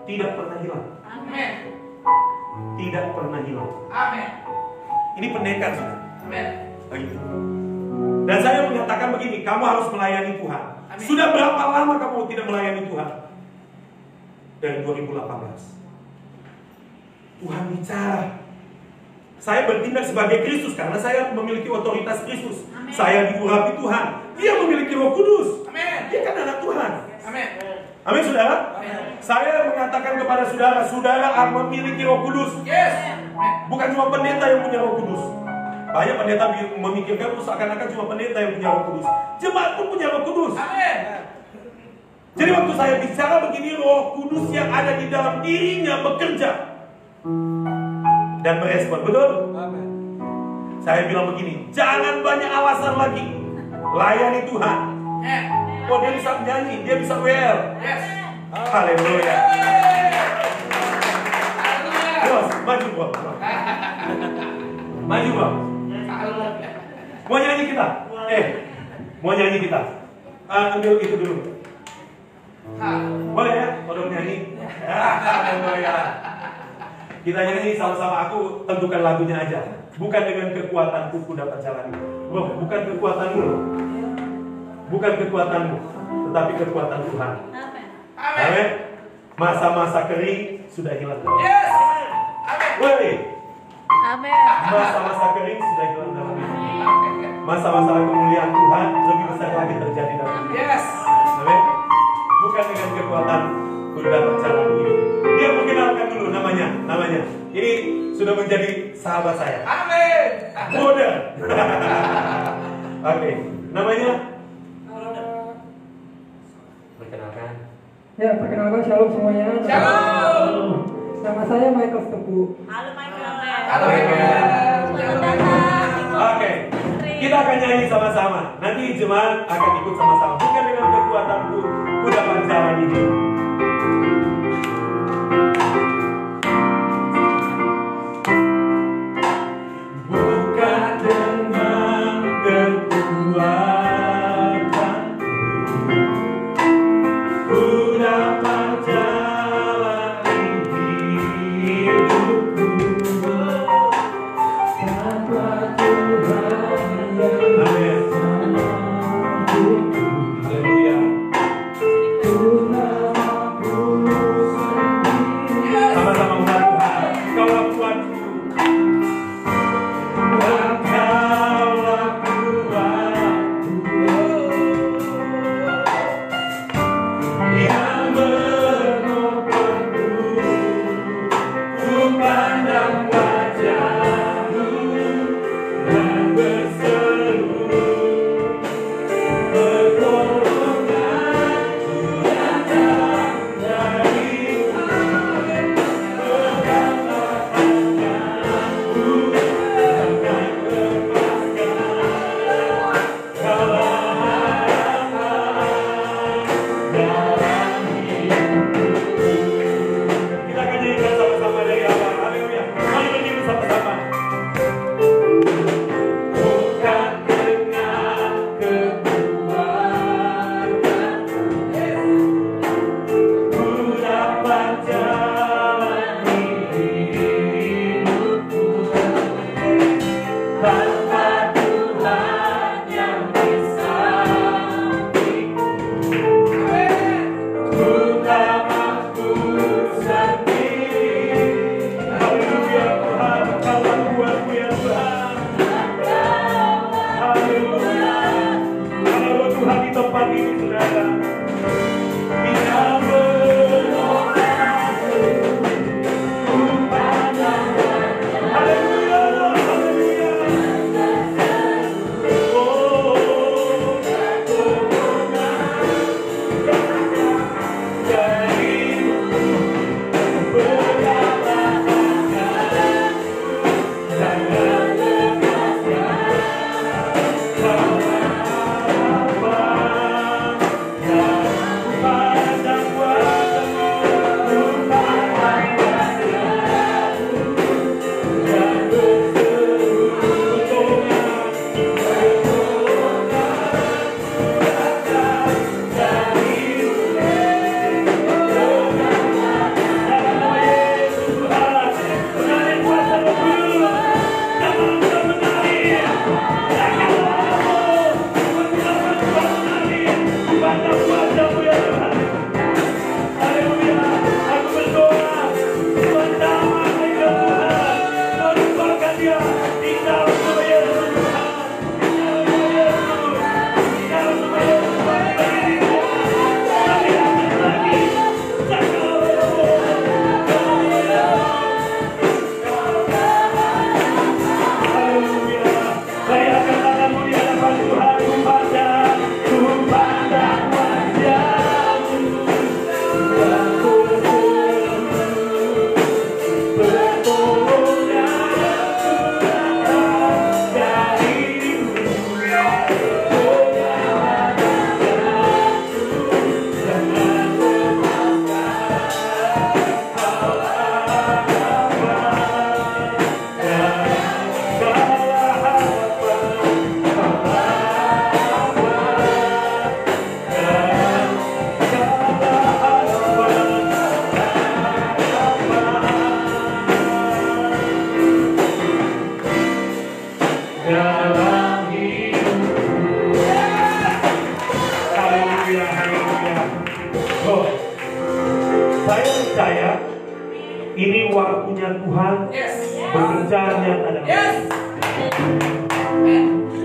tidak pernah hilang. Amin. Tidak pernah hilang. Amin. Ini pendekar sudah. Amin. Begitu. Dan saya menyatakan begini, kamu harus melayani Tuhan. Amin. Sudah berapa lama kamu tidak melayani Tuhan? Dari 2018. Tuhan bicara. Saya bertindak sebagai Kristus karena saya memiliki otoritas Kristus. Amin. Saya diurapi Tuhan. Dia memiliki Roh Kudus. Amin. Dia kan anak Tuhan. Amin. Amin, saudara. Amin. Saya mengatakan kepada saudara memiliki Roh Kudus. Yes. Bukan cuma pendeta yang punya Roh Kudus. Banyak pendeta memikirkan seakan-akan cuma pendeta yang punya Roh Kudus. Jemaat pun punya Roh Kudus. Amin. Jadi waktu saya bicara begini, Roh Kudus yang ada di dalam dirinya bekerja dan merespon, betul? Amin. Saya bilang begini, jangan banyak alasan lagi, layani Tuhan. Oh, dia bisa menyanyi, dia bisa WL. Yes. Haleluya. Bos, maju bro. Maju bro. Mau nyanyi kita? Mau nyanyi kita? Ambil itu dulu. Boleh ya? Kalau nyanyi. Haleluya. Kita nyanyi sama-sama, aku tentukan lagunya aja. Bukan dengan kekuatanku ku dapat jalani. Bro, bukan kekuatanmu. Bukan kekuatanmu, tetapi kekuatan Tuhan. Amin. Masa-masa kering sudah hilang. Yes. Amin. Amin. Masa-masa kering sudah hilang dalam hidup. Masa-masa kemuliaan Tuhan lebih besar lagi terjadi dalam hidup. Yes. Amin. Bukan dengan kekuatan ku dapat jalani. Dia perkenalkan dulu namanya. Ini sudah menjadi sahabat saya. Amin. Brother. Oke, namanya. Perkenalkan. Ya, perkenalkan shalom semuanya. Shalom. Nama saya Michael Sitepu. Halo Michael. Oke, kita akan nyanyi sama-sama. Nanti jemaat akan ikut sama-sama. Bukan dengan kekuatanku, ku dapat jalan ini. Bukan dengan kekuatanku, ku dapat jalani hidupku. Amin. Haleluya. Sama-sama umat Tuhan. Kaulah kuatku. Kaulah kuatku. Yang menopangku. Ku pandang wajahmu dan berseru. Kita akan nyanyikan sama-sama dari awal. Haleluya. Mari berdiri sama-sama. Bukan dengan kekuatanku, ku dapat jalani hidupku. Tanpa Tuhan yang di sampingku, ku tak mampu sendiri. Haleluya Tuhan, Kaulah kuatku ya Tuhan. Haleluya. Haleluya Tuhan di tempat ini saudara. Dia menopangku, ku pandang wajahmu. Haleluya, haleluya. Oh, darimu berdapatkan, jangan lepaskan. Saya percaya ini waktunya Tuhan bekerja nyata dalam hidup.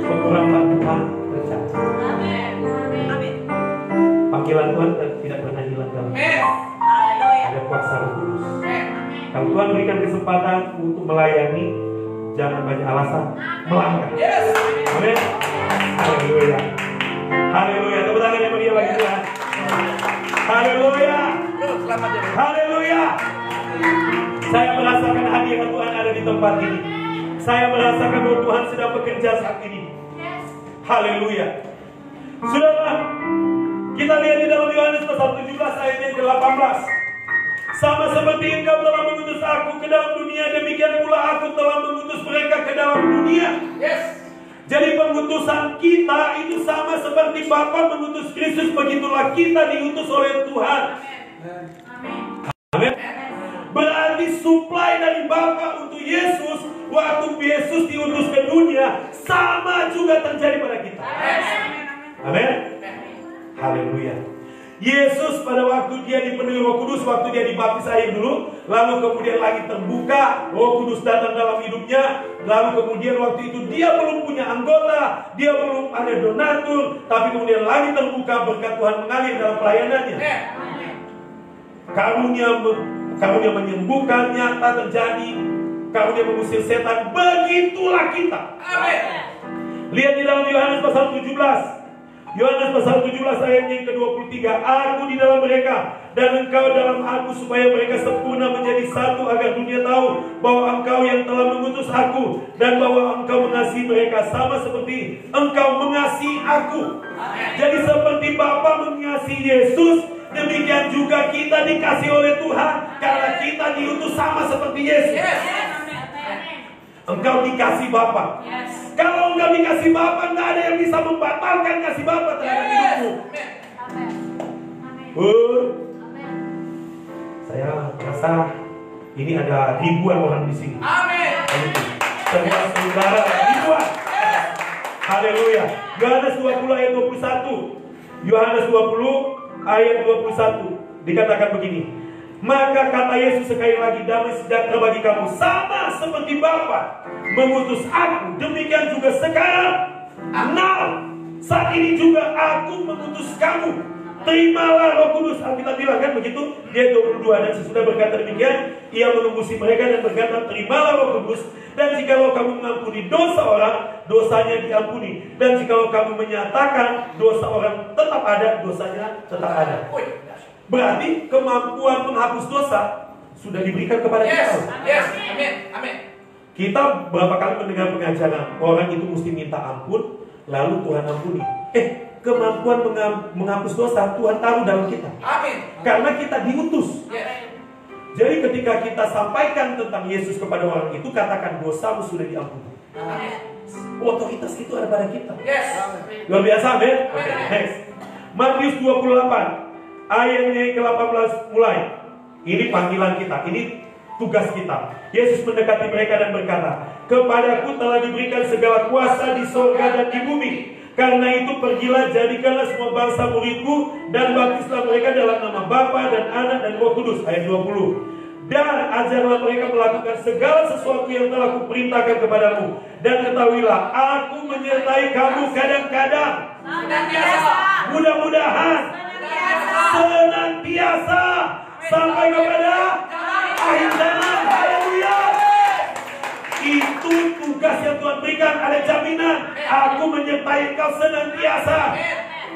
Pengurapan Tuhan berjaya. Panggilan Tuhan tidak pernah hilang dalam hidup. Ada kuasa Roh Kudus. Kalau Tuhan berikan kesempatan untuk melayani, jangan banyak alasan melangkah. Amin. Haleluya. Haleluya. Tepuk tangan yang meriah bagi Tuhan. Haleluya. Haleluya. Saya merasakan hadirat Tuhan ada di tempat ini. Saya merasakan bahwa Tuhan sedang bekerja saat ini. Haleluya. Saudara, kita lihat di dalam Yohanes pasal 17 ayat yang ke-18. Sama seperti engkau telah mengutus aku ke dalam dunia, demikian pula aku telah mengutus mereka ke dalam dunia. Jadi pengutusan kita itu sama seperti Bapa mengutus Kristus, begitulah kita diutus oleh Tuhan. Amin. Berarti supply dari Bapa untuk Yesus, waktu Yesus diutus ke dunia, sama juga terjadi pada kita. Amin. Haleluya. Yesus pada waktu dia dipenuhi Roh Kudus, waktu dia dibaptis air dulu, lalu kemudian langit terbuka, Roh Kudus datang dalam hidupnya, lalu kemudian waktu itu dia belum punya anggota, dia belum ada donatur, tapi kemudian langit terbuka, berkat Tuhan mengalir dalam pelayanannya. Karunia menyembuhkan nyata terjadi, karunia mengusir setan, begitulah kita. Amin. Lihat di dalam Yohanes pasal 17. Yohanes pasal 17 ayat yang ke-23. Aku di dalam mereka dan engkau dalam aku, supaya mereka sempurna menjadi satu, agar dunia tahu bahwa engkau yang telah mengutus aku dan bahwa engkau mengasihi mereka sama seperti engkau mengasihi aku. Jadi seperti Bapa mengasihi Yesus, demikian juga kita dikasihi oleh Tuhan, karena kita diutus sama seperti Yesus. Engkau dikasih Bapa. Kalau engkau dikasih Bapa, nggak ada yang bisa membatalkan kasih Bapa terhadap hidupmu. Saya rasa ini ada ribuan orang di sini. Amin. Semua saudara ribuan. Haleluya. Yohanes 20 ayat 21. Yohanes 20 ayat 21 dikatakan begini. Maka kata Yesus sekali lagi, damai sejahtera bagi kamu, sama seperti Bapa mengutus aku, demikian juga sekarang. Nah, saat ini juga aku mengutus kamu. Terimalah Roh Kudus. Alkitab bilang kan begitu, dia 22, dan sesudah berkata demikian, ia mengembusi mereka dan berkata, terimalah Roh Kudus. Dan jikalau kamu mengampuni dosa orang, dosanya diampuni. Dan jikalau kamu menyatakan dosa orang tetap ada, dosanya tetap ada. Berarti kemampuan menghapus dosa sudah diberikan kepada kita. Amin. Kita berapa kali mendengar pengajaran orang itu mesti minta ampun, lalu Tuhan ampuni. Kemampuan menghapus dosa Tuhan taruh dalam kita. Amin. Karena kita diutus. Jadi ketika kita sampaikan tentang Yesus kepada orang itu, katakan dosamu sudah diampuni. Otoritas itu ada pada kita. Luar biasa, amin. Oke, next. Matius 28 ayatnya ke-18 mulai. Ini panggilan kita, ini tugas kita. Yesus mendekati mereka dan berkata, kepadaku telah diberikan segala kuasa di surga dan di bumi. Karena itu pergilah, jadikanlah semua bangsa muridku, dan baptislah mereka dalam nama Bapa dan Anak dan Roh Kudus. Ayat 20. Dan ajarlah mereka melakukan segala sesuatu yang telah kuperintahkan kepadamu. Dan ketahuilah, aku menyertai kamu kadang-kadang, mudah-mudahan senantiasa sampai kepada akhir zaman. Haleluya. Itu tugas yang Tuhan berikan. Ada jaminan, aku menyertai engkau senantiasa.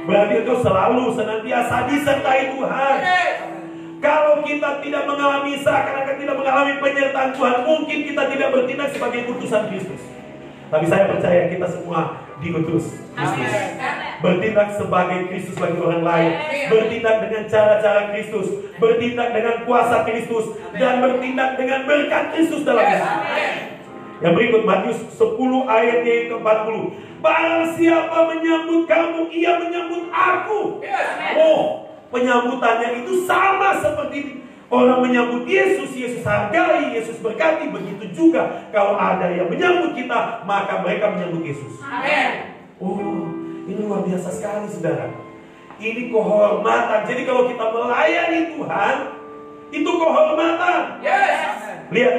Berarti engkau selalu senantiasa disertai Tuhan. Kalau kita tidak mengalami, seakan-akan tidak mengalami penyertaan Tuhan, mungkin kita tidak bertindak sebagai utusan Kristus. Tapi saya percaya kita semua diutus Kristus. Bertindak sebagai Kristus bagi orang lain. Bertindak dengan cara-cara Kristus. Bertindak dengan kuasa Kristus. Dan bertindak dengan berkat Kristus dalam hidup. Yang berikut, Matius 10 ayat yang ke-40. Barang siapa menyambut kamu, ia menyambut aku. Penyambutannya itu sama seperti orang menyambut Yesus. Yesus hargai, Yesus berkati. Begitu juga kalau ada yang menyambut kita, maka mereka menyambut Yesus. Amin. Ini luar biasa sekali, saudara. Ini kehormatan. Jadi kalau kita melayani Tuhan, itu kehormatan. Lihat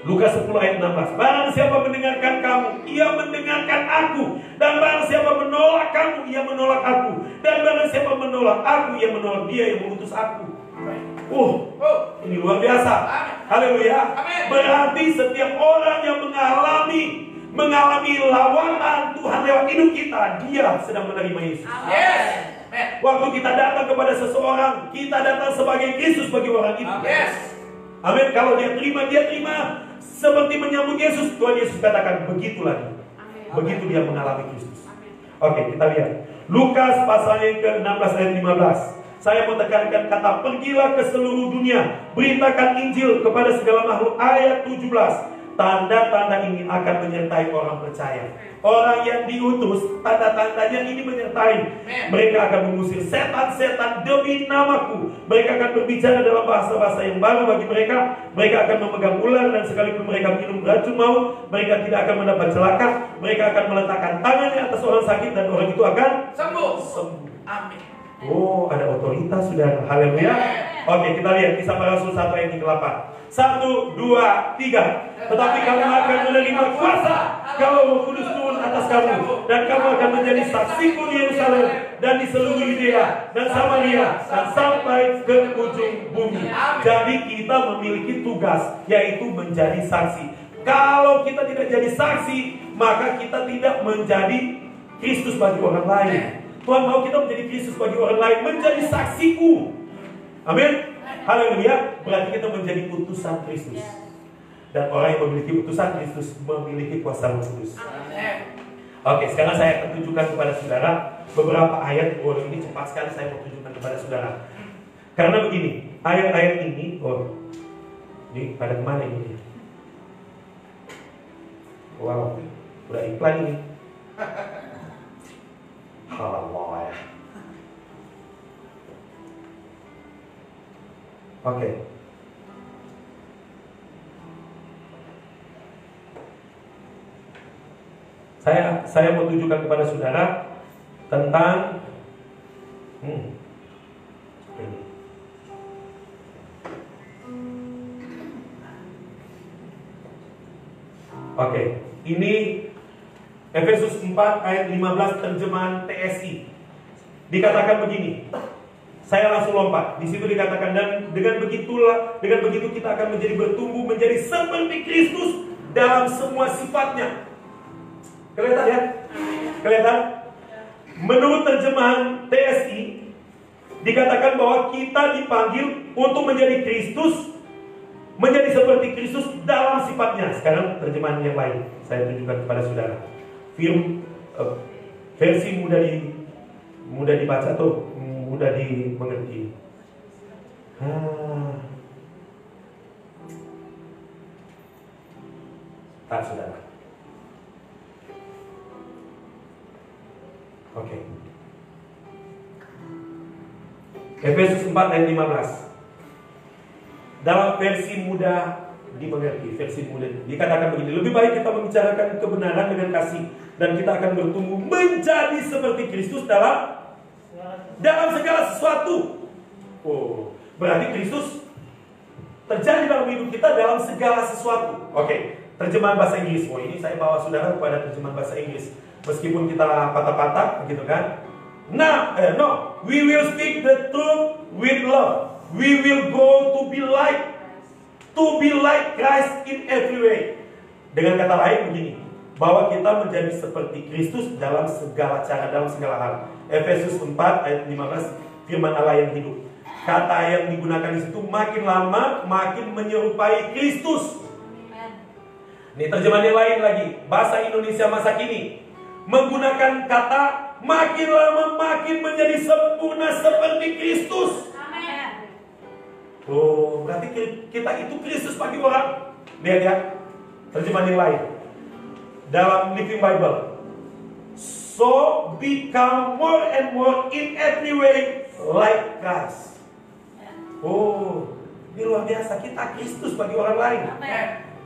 Lukas 10 ayat 16. Barang siapa mendengarkan kamu, ia mendengarkan aku. Dan barang siapa menolak kamu, ia menolak aku. Dan barang siapa menolak aku, ia menolak dia yang mengutus aku. Ini luar biasa. Haleluya. Berarti setiap orang yang mengalami lawanan Tuhan lewat hidup kita, dia sedang menerima Yesus. Waktu kita datang kepada seseorang, kita datang sebagai Kristus bagi orang itu. Amin. Kalau dia terima seperti menyambut Yesus. Tuhan Yesus katakan begitulah. Begitu dia mengalami Kristus. Oke, kita lihat Lukas pasal yang ke-16 ayat 15. Saya mau tekankan kata pergilah ke seluruh dunia, beritakan Injil kepada segala makhluk. Ayat 17. Tanda-tanda ini akan menyertai orang percaya. Orang yang diutus, tanda-tandanya ini menyertai. Mereka akan mengusir setan-setan demi namaku. Mereka akan berbicara dalam bahasa-bahasa yang baru bagi mereka. Mereka akan memegang ular, dan sekalipun mereka minum racun maut, mereka tidak akan mendapat celaka. Mereka akan meletakkan tangannya atas orang sakit, dan orang itu akan sembuh. Amin. Oh, ada otoritas, saudara. Haleluya. Oke, kita lihat Kisah Para Rasul 1 ayat 8. 1, 2, 3. Tetapi kamu akan menerima kuasa kalau Roh Kudus turun atas kamu, dan kamu akan menjadi saksiku di Yerusalem dan di seluruh Yudea dan Samaria dan sampai ke ujung bumi. Jadi kita memiliki tugas, yaitu menjadi saksi. Kalau kita tidak jadi saksi, maka kita tidak menjadi Kristus bagi orang lain. Tuhan mau kita menjadi Kristus bagi orang lain, menjadi saksiku. Amin. Haleluya. Berarti kita menjadi utusan Kristus. Dan orang yang memiliki utusan Kristus memiliki kuasa Roh Kudus. Oke, sekarang saya akan tunjukkan kepada saudara beberapa ayat. Oh, ini cepat sekali saya mau tunjukkan kepada saudara. Karena begini, ayat-ayat ini, ini pada kemana ini? Wow, udah iklan ini. Haleluya. Oke. Saya mau tunjukkan kepada saudara tentang ini. Oke, ini Efesus 4 ayat 15 terjemahan TSI. Dikatakan begini. Saya langsung lompat. Di situ dikatakan, dan dengan begitu kita akan menjadi bertumbuh menjadi seperti Kristus dalam semua sifatnya. Kelihatan ya? Kelihatan? Menurut terjemahan TSI dikatakan bahwa kita dipanggil untuk menjadi Kristus, menjadi seperti Kristus dalam sifatnya. Sekarang terjemahan yang lain saya tunjukkan kepada saudara. Versi mudah dibaca tuh, mudah dimengerti. Saudara. Oke. Efesus 4 ayat 15. Dalam versi mudah dimengerti, versi mudah dikatakan begini, lebih baik kita membicarakan kebenaran dengan kasih, dan kita akan bertumbuh menjadi seperti Kristus dalam segala sesuatu. Oh, berarti Kristus terjadi dalam hidup kita dalam segala sesuatu. Oke, terjemahan bahasa Inggris. Oh, ini saya bawa saudara kepada terjemahan bahasa Inggris. Meskipun kita patah-patah, gitu kan? No, we will speak the truth with love. We will go to be like Christ in every way. Dengan kata lain begini, bahwa kita menjadi seperti Kristus dalam segala cara, dalam segala hal. Efesus 4 ayat 15, firman Allah yang hidup. Kata yang digunakan di situ makin lama makin menyerupai Kristus. Ini terjemahan yang lain lagi, bahasa Indonesia masa kini menggunakan kata makin lama makin menjadi sempurna seperti Kristus. Oh, berarti kita itu Kristus bagi orang. Lihat ya, terjemahan yang lain dalam Living Bible. So become more and more in every way like Christ. Oh, ini luar biasa, kita Kristus bagi orang lain.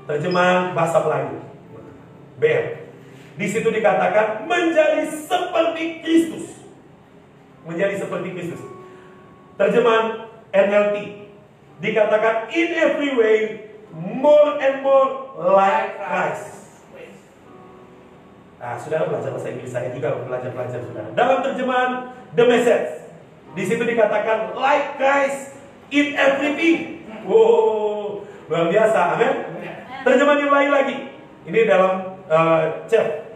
Terjemahan bahasa Melayu. BR. Di situ dikatakan menjadi seperti Kristus. Menjadi seperti Kristus. Terjemahan NLT dikatakan in every way more and more like Christ. Nah, saudara belajar bahasa Inggris, saya juga belajar saudara. Dalam terjemahan The Message, di situ dikatakan like Christ in everything. Wow, luar biasa, amin. Terjemahan yang lain lagi, ini dalam chat.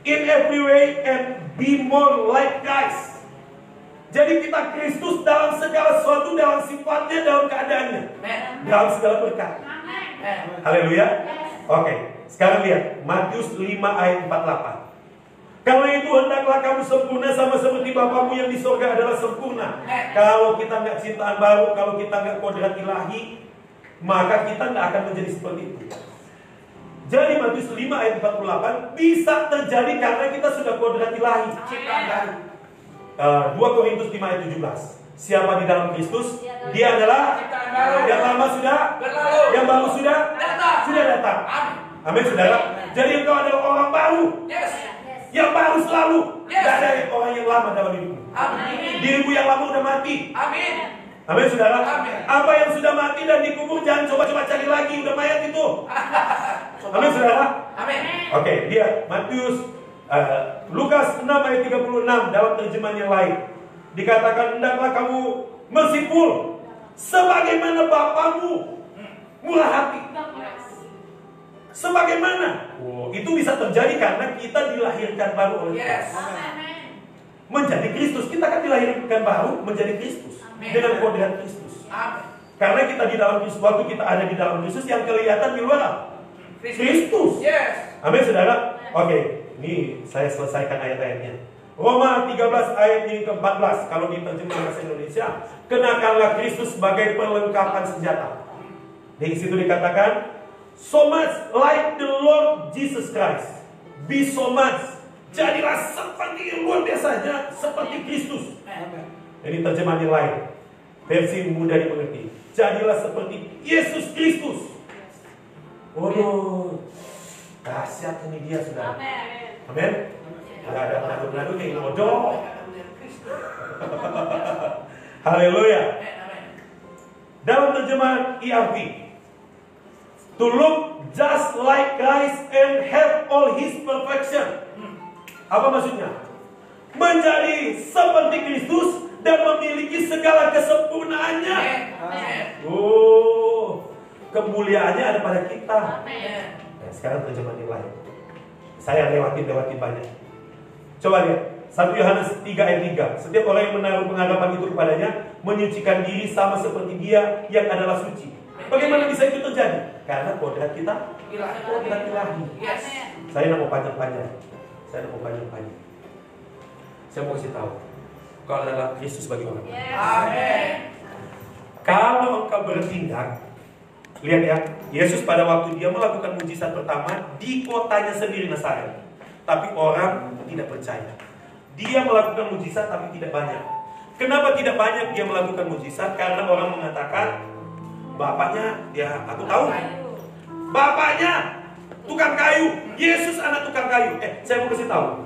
In every way and be more like Christ. Jadi kita Kristus dalam segala sesuatu, dalam sifatnya, dalam keadaannya, dalam segala berkat. Haleluya. Oke, sekarang lihat Matius 5 ayat 48. Karena itu hendaklah kamu sempurna sama seperti Bapamu yang di surga adalah sempurna. Kalau kita nggak ciptaan baru, kalau kita nggak kodrat ilahi, maka kita nggak akan menjadi seperti itu. Jadi Matius 5 ayat 48 bisa terjadi karena kita sudah kodrat ilahi. 2 Korintus 5 ayat 17. Siapa di dalam Kristus, dia adalah yang lama sudah berlalu, yang baru sudah datang. Amin saudara. Jadi engkau adalah orang baru. Yang baru selalu. Tidak ada orang yang lama dalam hidupmu. Dirimu yang lama udah mati. Amin saudara. Apa yang sudah mati dan dikubur jangan coba-coba cari lagi, udah mayat itu. Amin saudara. Oke, lihat Matius Lukas 6 ayat 36 dalam terjemahan yang lain. Dikatakan hendaklah kamu merciful sebagaimana Bapamu murah hati. Sebagaimana? Itu bisa terjadi karena kita dilahirkan baru oleh Kristus. Menjadi Kristus, kita kan dilahirkan baru menjadi Kristus dengan kodrat Kristus. Karena kita di dalam Kristus, waktu kita ada di dalam Kristus, yang kelihatan di luar Kristus. Amin saudara. Oke, ini saya selesaikan ayat-ayatnya. Roma 13 ayat yang ke-14. Kalau diterjemahkan bahasa Indonesia, kenakanlah Kristus sebagai perlengkapan senjata. Di situ dikatakan, so much like the Lord Jesus Christ. Be so much. Jadilah seperti yang luar biasanya, seperti Kristus. Ini terjemahan yang lain, versi mudah dimengerti. Jadilah seperti Yesus Kristus. Waduh, dahsyat ini dia saudara. Amin. Ada penadu-penadu kayak bodoh. Haleluya. Dalam terjemahan ERV, to look just like Christ and have all His perfection. Apa maksudnya? Menjadi seperti Kristus dan memiliki segala kesempurnaannya. Kemuliaannya ada pada kita. Nah, sekarang terjemahan yang lain. Saya lewatin banyak. Coba lihat 1 Yohanes 3 ayat 3. Setiap orang yang menaruh pengharapan itu kepadanya menyucikan diri sama seperti Dia yang adalah suci. Bagaimana bisa itu terjadi? Karena kodrat kita kodrat ilahi. Saya tidak mau panjang-panjang. Saya mau kasih tahu, kau adalah Kristus bagi orang. Kalau engkau bertindak, lihat ya, Yesus pada waktu dia melakukan mujizat pertama di kotanya sendiri Nazaret, tapi orang tidak percaya. Dia melakukan mujizat tapi tidak banyak. Kenapa tidak banyak dia melakukan mujizat? Karena orang mengatakan, bapaknya, ya aku tahu, bapaknya tukang kayu, Yesus anak tukang kayu. Saya mau kasih tahu,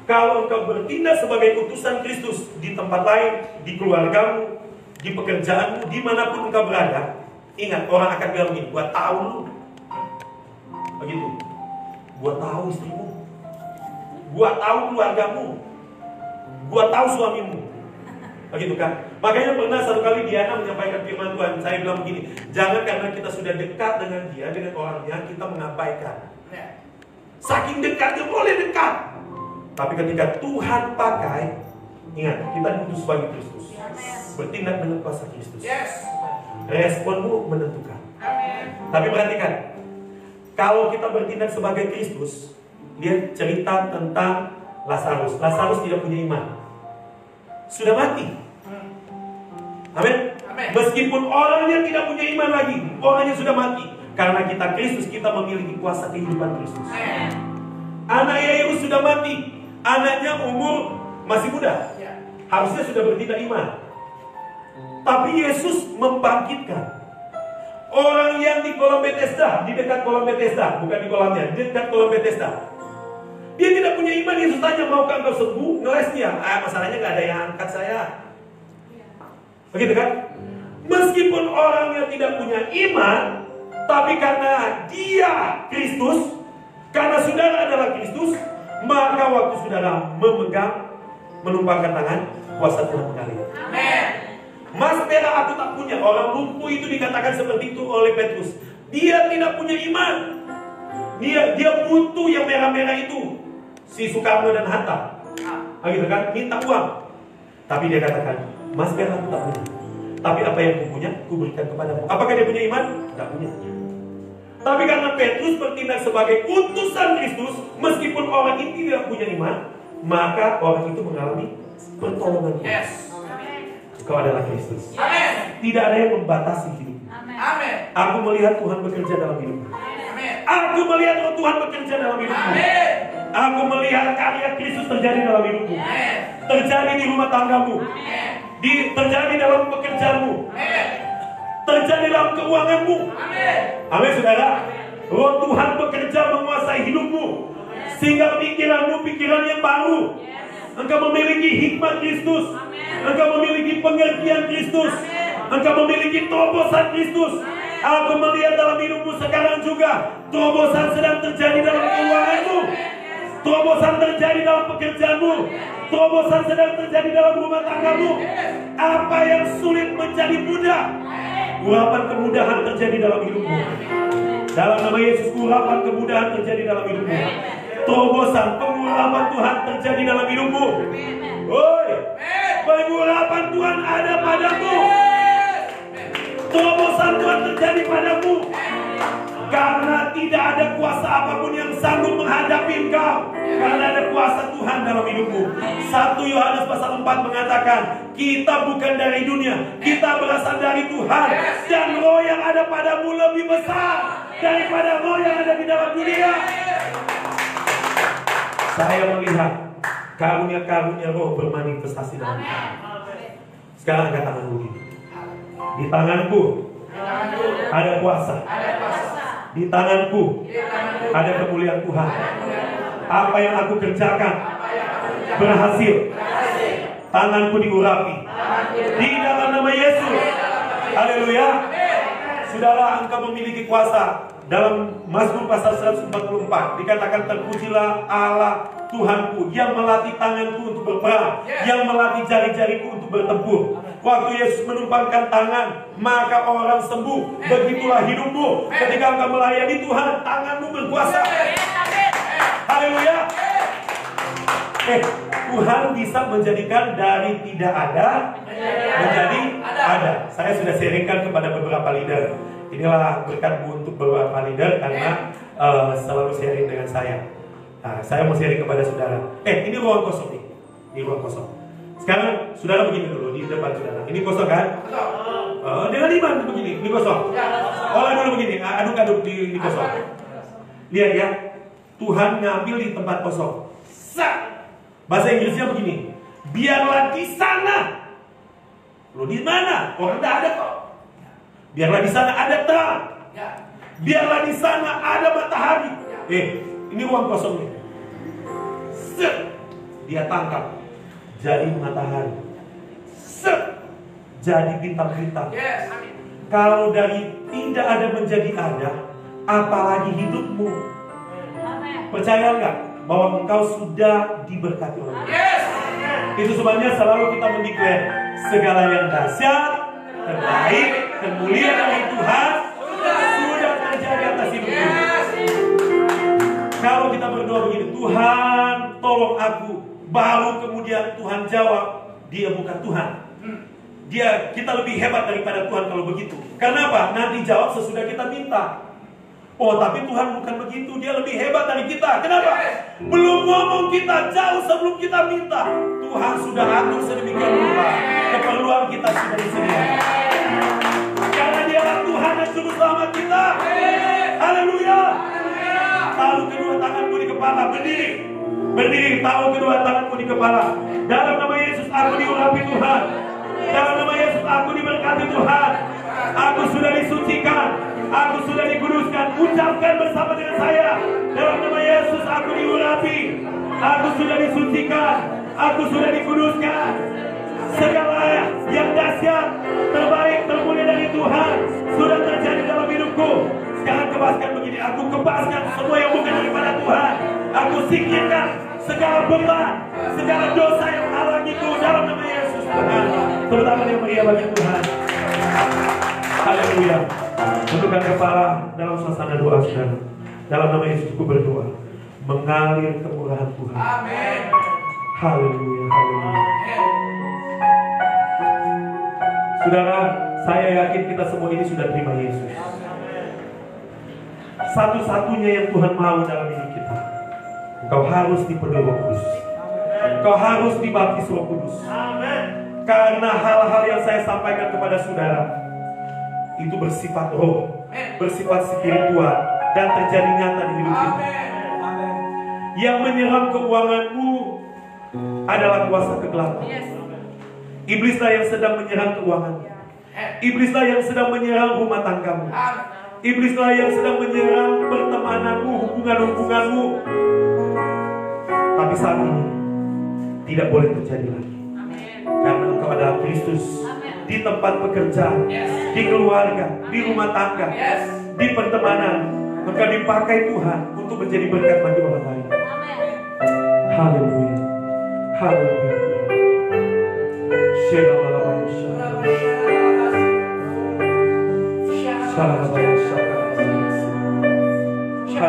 kalau engkau bertindak sebagai utusan Kristus di tempat lain, di keluargamu, di pekerjaanmu, dimanapun engkau berada, ingat, orang akan bilang begini, gua tahu lu. Begitu. Gua tahu istrimu. Gua tahu keluargamu. Gua tahu suamimu. Begitu kan? Makanya pernah satu kali Diana menyampaikan firman Tuhan. Saya bilang begini, jangan karena kita sudah dekat dengan dia, dengan orangnya, kita mengabaikan. Saking dekatnya boleh dekat. Tapi ketika Tuhan pakai, ingat, kita diutus sebagai Kristus. Bertindak dengan kuasa Kristus. Responmu menentukan. Tapi perhatikan, kalau kita bertindak sebagai Kristus, lihat cerita tentang Lazarus. Lazarus tidak punya iman, sudah mati. Amin. Meskipun orangnya tidak punya iman lagi, orangnya sudah mati. Karena kita Kristus, kita memiliki kuasa kehidupan Kristus. Anak Yairus sudah mati, anaknya umur masih muda, harusnya sudah bertindak iman. Tapi Yesus membangkitkan orang yang di kolam Bethesda, di dekat kolam Bethesda, bukan di kolamnya, di dekat kolam Bethesda. Dia tidak punya iman. Yesus tanya, maukah engkau sembuh? Ngeles dia. Masalahnya nggak ada yang angkat saya. Begitu kan? Meskipun orangnya tidak punya iman, tapi karena dia Kristus, karena saudara adalah Kristus, maka waktu saudara menumpangkan tangan, kuasa Tuhan mengalir. Mas perak aku tak punya. Orang lumpuh itu dikatakan seperti itu oleh Petrus. Dia tidak punya iman. Dia butuh yang merah-merah itu. Si Soekarno dan Hatta. Gitu kan? Minta uang. Tapi dia katakan, emas perak aku tak punya, tapi apa yang kupunya, kuberikan kepadamu. Apakah dia punya iman? Tidak punya. Tapi karena Petrus bertindak sebagai utusan Kristus, meskipun orang ini tidak punya iman, maka orang itu mengalami pertolongan. Yes. Kau adalah Kristus. Amin. Tidak ada yang membatasi hidupmu. Amin. Aku melihat Tuhan bekerja dalam hidupmu. Amin. Aku melihat Tuhan bekerja dalam hidupmu. Amin. Aku melihat karya Kristus terjadi dalam hidupmu. Amin. Terjadi di rumah tanggamu. Amin. Terjadi dalam pekerjaanmu. Amin. Terjadi dalam keuanganmu. Amin. Amin, saudara. Roh Tuhan bekerja menguasai hidupmu, sehingga pikiranmu pikiran yang baru. Engkau memiliki hikmat Kristus. Engkau memiliki pengertian Kristus. Engkau memiliki terobosan Kristus. Aku melihat dalam hidupmu sekarang juga terobosan sedang terjadi dalam keuanganmu. Terobosan terjadi dalam pekerjaanmu. Terobosan sedang terjadi dalam rumah tanggamu. Apa yang sulit menjadi mudah. Urapan kemudahan terjadi dalam hidupmu. Dalam nama Yesus, urapan kemudahan terjadi dalam hidupmu. Terobosan pengurapan Tuhan terjadi dalam hidupmu. Oi, pengurapan Tuhan ada padamu. Terobosan Tuhan terjadi padamu. Karena tidak ada kuasa apapun yang sanggup menghadapi engkau, karena ada kuasa Tuhan dalam hidupmu. 1 Yohanes pasal 4 mengatakan, kita bukan dari dunia, kita berasal dari Tuhan. Dan roh yang ada padamu lebih besar daripada roh yang ada di dalam dunia. Saya melihat karunia-karunia roh bermanifestasi dalam hidupmu. Sekarang angkat tanganmu begini. Di tanganku ada kuasa. Di tanganku ada kemuliaan Tuhan. Apa yang aku kerjakan berhasil. Tanganku diurapi di dalam nama Yesus. Haleluya. Saudara, engkau memiliki kuasa. Dalam Mazmur pasal 144 dikatakan, terpujilah Allah Tuhanku yang melatih tanganku untuk berperang, yang melatih jari-jariku untuk bertempur. Waktu Yesus menumpangkan tangan, maka orang sembuh. Begitulah hidupmu. Ketika engkau melayani Tuhan, tanganmu berkuasa. Haleluya. Tuhan bisa menjadikan dari tidak ada menjadi ada. Saya sudah sharingkan kepada beberapa leader. Inilah berkat untuk beberapa leader karena selalu sharing dengan saya. Nah, saya mau sharing kepada saudara. Ini ruang kosong nih. Ini ruang kosong. Sekarang saudara begini dulu di depan saudara. Ini kosong kan? Dengan iman begini. Ini kosong. Olah dulu begini. Aduk-aduk di kosong. Lihat ya. Tuhan ngambil di tempat kosong. Bahasa Inggrisnya begini. Biarlah di sana. Lo di mana? Orang tidak ada kok. Biarlah di sana ada terang. Biarlah di sana ada matahari. Ini ruang kosong nih. Dia tangkap. Jadi matahari. Jadi bintang-bintang. Kalau dari tidak ada menjadi ada, apalagi hidupmu. Percaya nggak bahwa engkau sudah diberkati oleh Tuhan? Itu sebabnya selalu kita mendeklar segala yang dahsyat, terbaik, dan mulia dari Tuhan sudah terjadi atas hidupmu. Kalau kita berdoa begini, Tuhan tolong aku, baru kemudian Tuhan jawab, dia bukan Tuhan. Kita lebih hebat daripada Tuhan kalau begitu. Kenapa? Nanti jawab sesudah kita minta. Oh, tapi Tuhan bukan begitu, dia lebih hebat dari kita. Kenapa? Belum ngomong kita jauh sebelum kita minta, Tuhan sudah atur sedemikian rupa. Keperluan kita sudah disediakan. Karena dialah Tuhan dan Juru Selamat kita. Haleluya. Taruh kedua tanganmu di kepala, berdiri. Berdiri, taruh kedua tanganmu di kepala. Dalam nama Yesus aku diurapi Tuhan. Dalam nama Yesus aku diberkati Tuhan. Aku sudah disucikan. Aku sudah dikuduskan. Ucapkan bersama dengan saya. Dalam nama Yesus aku diurapi. Aku sudah disucikan. Aku sudah dikuduskan. Segala yang dahsyat, terbaik, termulia dari Tuhan sudah terjadi dalam hidupku. Sekarang kebaskan begini. Aku kebaskan semua yang bukan daripada Tuhan. Aku singkirkan segala beban, segala dosa yang menghalangiku dalam nama Yesus Tuhan. Terutama yang meriah bagi Tuhan. Haleluya. Tundukkan kepala dalam suasana doa saudara. Dalam nama Yesus aku berdoa. Mengalir kemurahan Tuhan. Amin. Haleluya. Haleluya. Saudara, saya yakin kita semua ini sudah terima Yesus. Satu-satunya yang Tuhan mau dalam hidup kita, engkau harus dipenuhi Roh Kudus. Engkau harus dibaptis Roh Kudus. Karena hal-hal yang saya sampaikan kepada saudara itu bersifat roh, bersifat spiritual, dan terjadi nyata di hidup kita. Yang menyerang keuanganmu adalah kuasa kegelapan. Iblislah yang sedang menyerang keuanganmu. Iblislah yang sedang menyerang rumah tanggamu. Iblislah yang sedang menyerang pertemananmu, hubungan-hubunganmu. Tapi saat ini tidak boleh terjadi lagi. Karena engkau adalah Kristus. Di tempat pekerjaan, di keluarga, di rumah tangga, di pertemanan, engkau dipakai Tuhan untuk menjadi berkat bagi orang lain. Haleluya. Haleluya.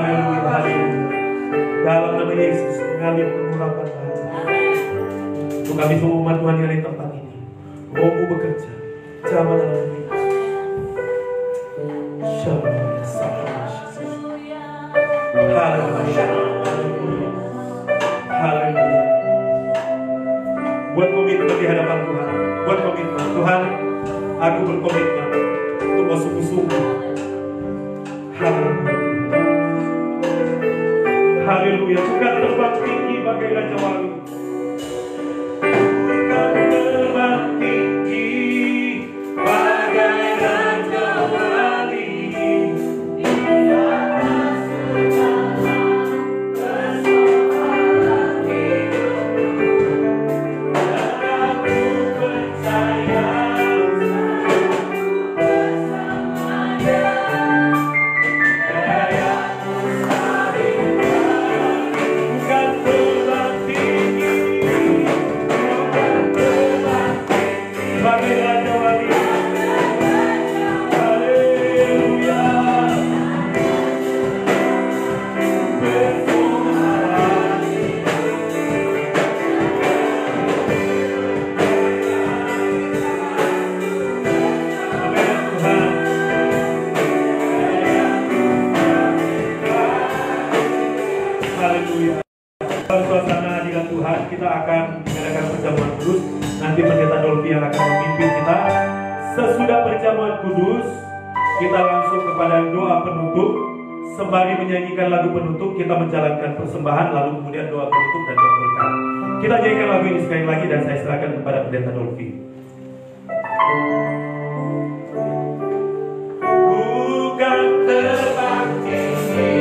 Haleluya, haleluya. Dalam nama Yesus mengalir pengurapan hati. Untuk kami semua umat Tuhan yang di tempat ini, Rohmu bekerja. Jamah dalam nama Yesus. Haleluya. Haleluya. Buat komitmen di hadapan Tuhan. Buat komitmen. Tuhan, aku berkomitmen untuk bersungguh-sungguh. Haleluya. Haleluya. Bukan terbang tinggi bagai Raja Wali. Bukan terbang tinggi bagai Raja Wali. Nanti Pendeta Dolphy yang akan memimpin kita. Sesudah perjamuan kudus, kita langsung kepada doa penutup. Sembari menyanyikan lagu penutup, kita menjalankan persembahan, lalu kemudian doa penutup dan doa berkat. Kita nyanyikan lagu ini sekali lagi dan saya serahkan kepada Pendeta Dolphy. Bukan terbang tinggi.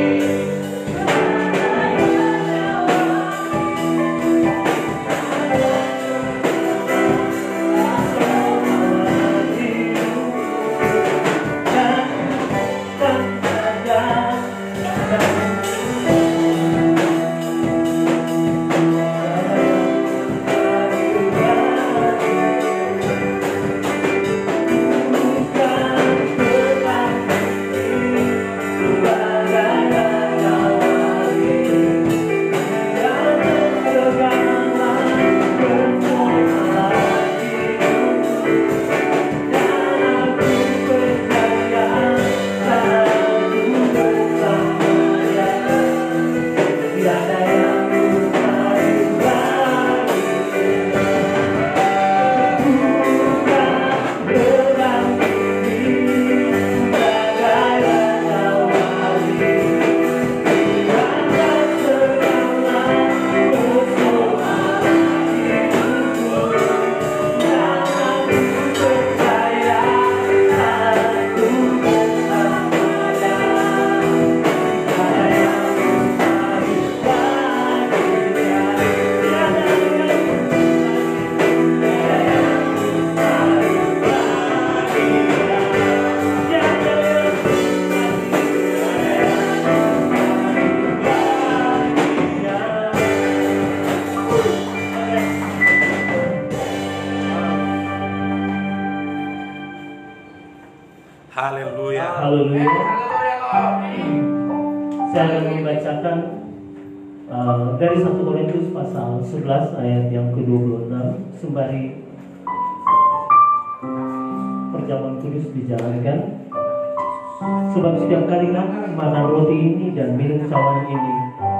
Haleluya. Haleluya. Saya akan membacakan dari 1 Korintus pasal 11 ayat yang ke-26 sembari perjamuan kudus dijalankan. Sebab setiap kali kamu makan roti ini dan minum cawan ini,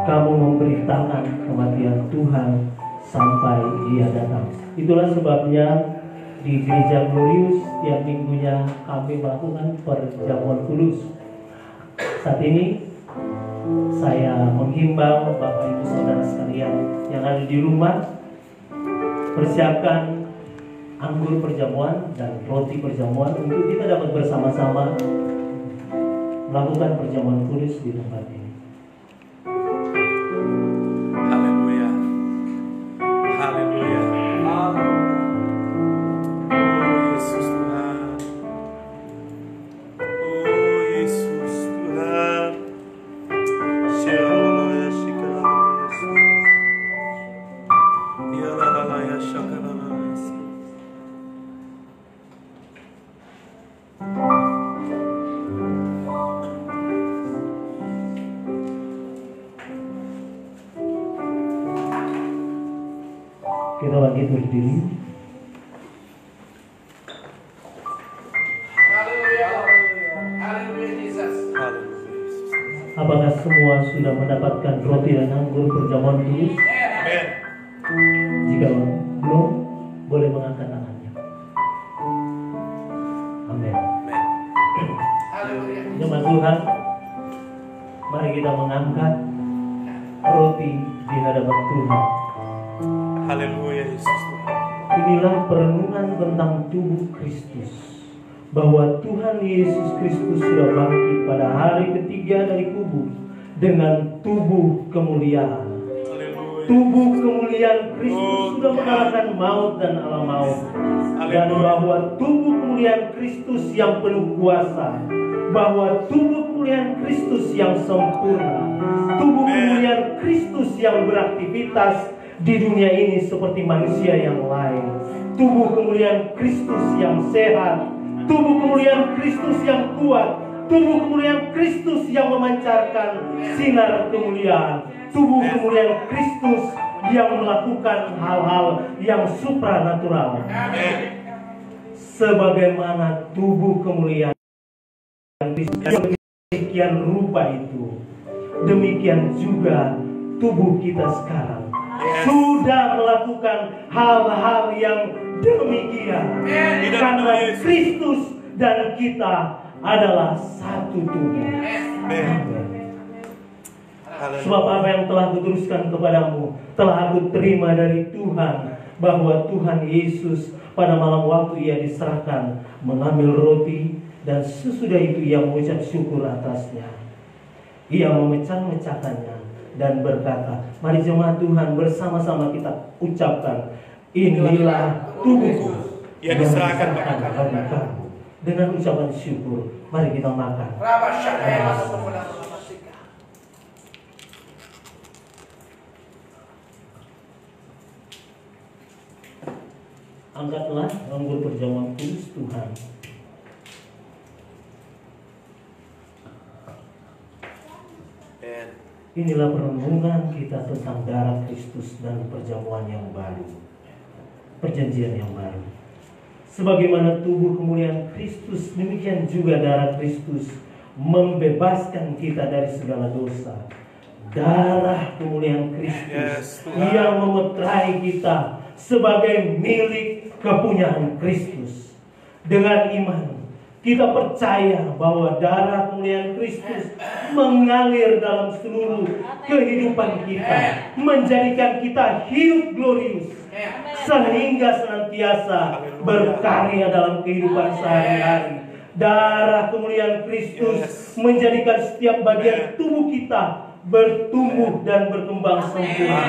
kamu memberitakan kematian Tuhan sampai Dia datang. Itulah sebabnya di Gereja Glorious setiap minggunya kami melakukan perjamuan kudus. Saat ini saya menghimbau Bapak Ibu Saudara sekalian yang ada di rumah, persiapkan anggur perjamuan dan roti perjamuan untuk kita dapat bersama-sama melakukan perjamuan kudus di tempat ini. Haleluya. Haleluya. Oh Yesus Tuhan. Oh Yesus Tuhan. Shalala shikala. Ya la la la ya shakala. Kita bangkit berdiri. Apakah semua sudah mendapatkan roti dan anggur perjamuan kudus? Amen. Jika belum, boleh mengangkat tangannya. Amin. Jemaat Tuhan, mari kita mengangkat roti di hadapan Tuhan. Haleluya Yesus Tuhan. Inilah perenungan tentang tubuh Kristus, bahwa Tuhan Yesus Kristus sudah bangkit pada hari ketiga dari kubur dengan tubuh kemuliaan. Haleluya. Tubuh kemuliaan Kristus sudah mengalahkan maut dan alam maut. Dan bahwa tubuh kemuliaan Kristus yang penuh kuasa, bahwa tubuh kemuliaan Kristus yang sempurna, tubuh kemuliaan Kristus yang beraktivitas di dunia ini seperti manusia yang lain, tubuh kemuliaan Kristus yang sehat, tubuh kemuliaan Kristus yang kuat, tubuh kemuliaan Kristus yang memancarkan sinar kemuliaan, tubuh kemuliaan Kristus yang melakukan hal-hal yang supranatural. Sebagaimana tubuh kemuliaan Kristus yang demikian rupa itu, demikian juga tubuh kita sekarang sudah melakukan hal-hal yang demikian. Karena Kristus dan kita adalah satu tubuh. Sebab apa yang telah kuteruskan kepadamu telah aku terima dari Tuhan, bahwa Tuhan Yesus pada malam waktu Ia diserahkan mengambil roti, dan sesudah itu Ia mengucap syukur atasnya. Ia memecah-mecahkannya dan berkata, mari jemaat Tuhan bersama-sama kita ucapkan, inilah tubuhku yang diserahkan bagi kamu. Dengan ucapan syukur, mari kita makan. Angkatlah anggur perjamuan kudus Tuhan. Inilah perenungan kita tentang darah Kristus dan perjamuan yang baru, perjanjian yang baru. Sebagaimana tubuh kemuliaan Kristus, demikian juga darah Kristus membebaskan kita dari segala dosa. Darah kemuliaan Kristus yang memeterai kita sebagai milik kepunyaan Kristus. Dengan iman kita percaya bahwa darah kemuliaan Kristus mengalir dalam seluruh kehidupan kita, menjadikan kita hidup glorius, sehingga senantiasa berkarya dalam kehidupan sehari-hari. Darah kemuliaan Kristus menjadikan setiap bagian tubuh kita bertumbuh dan berkembang sempurna.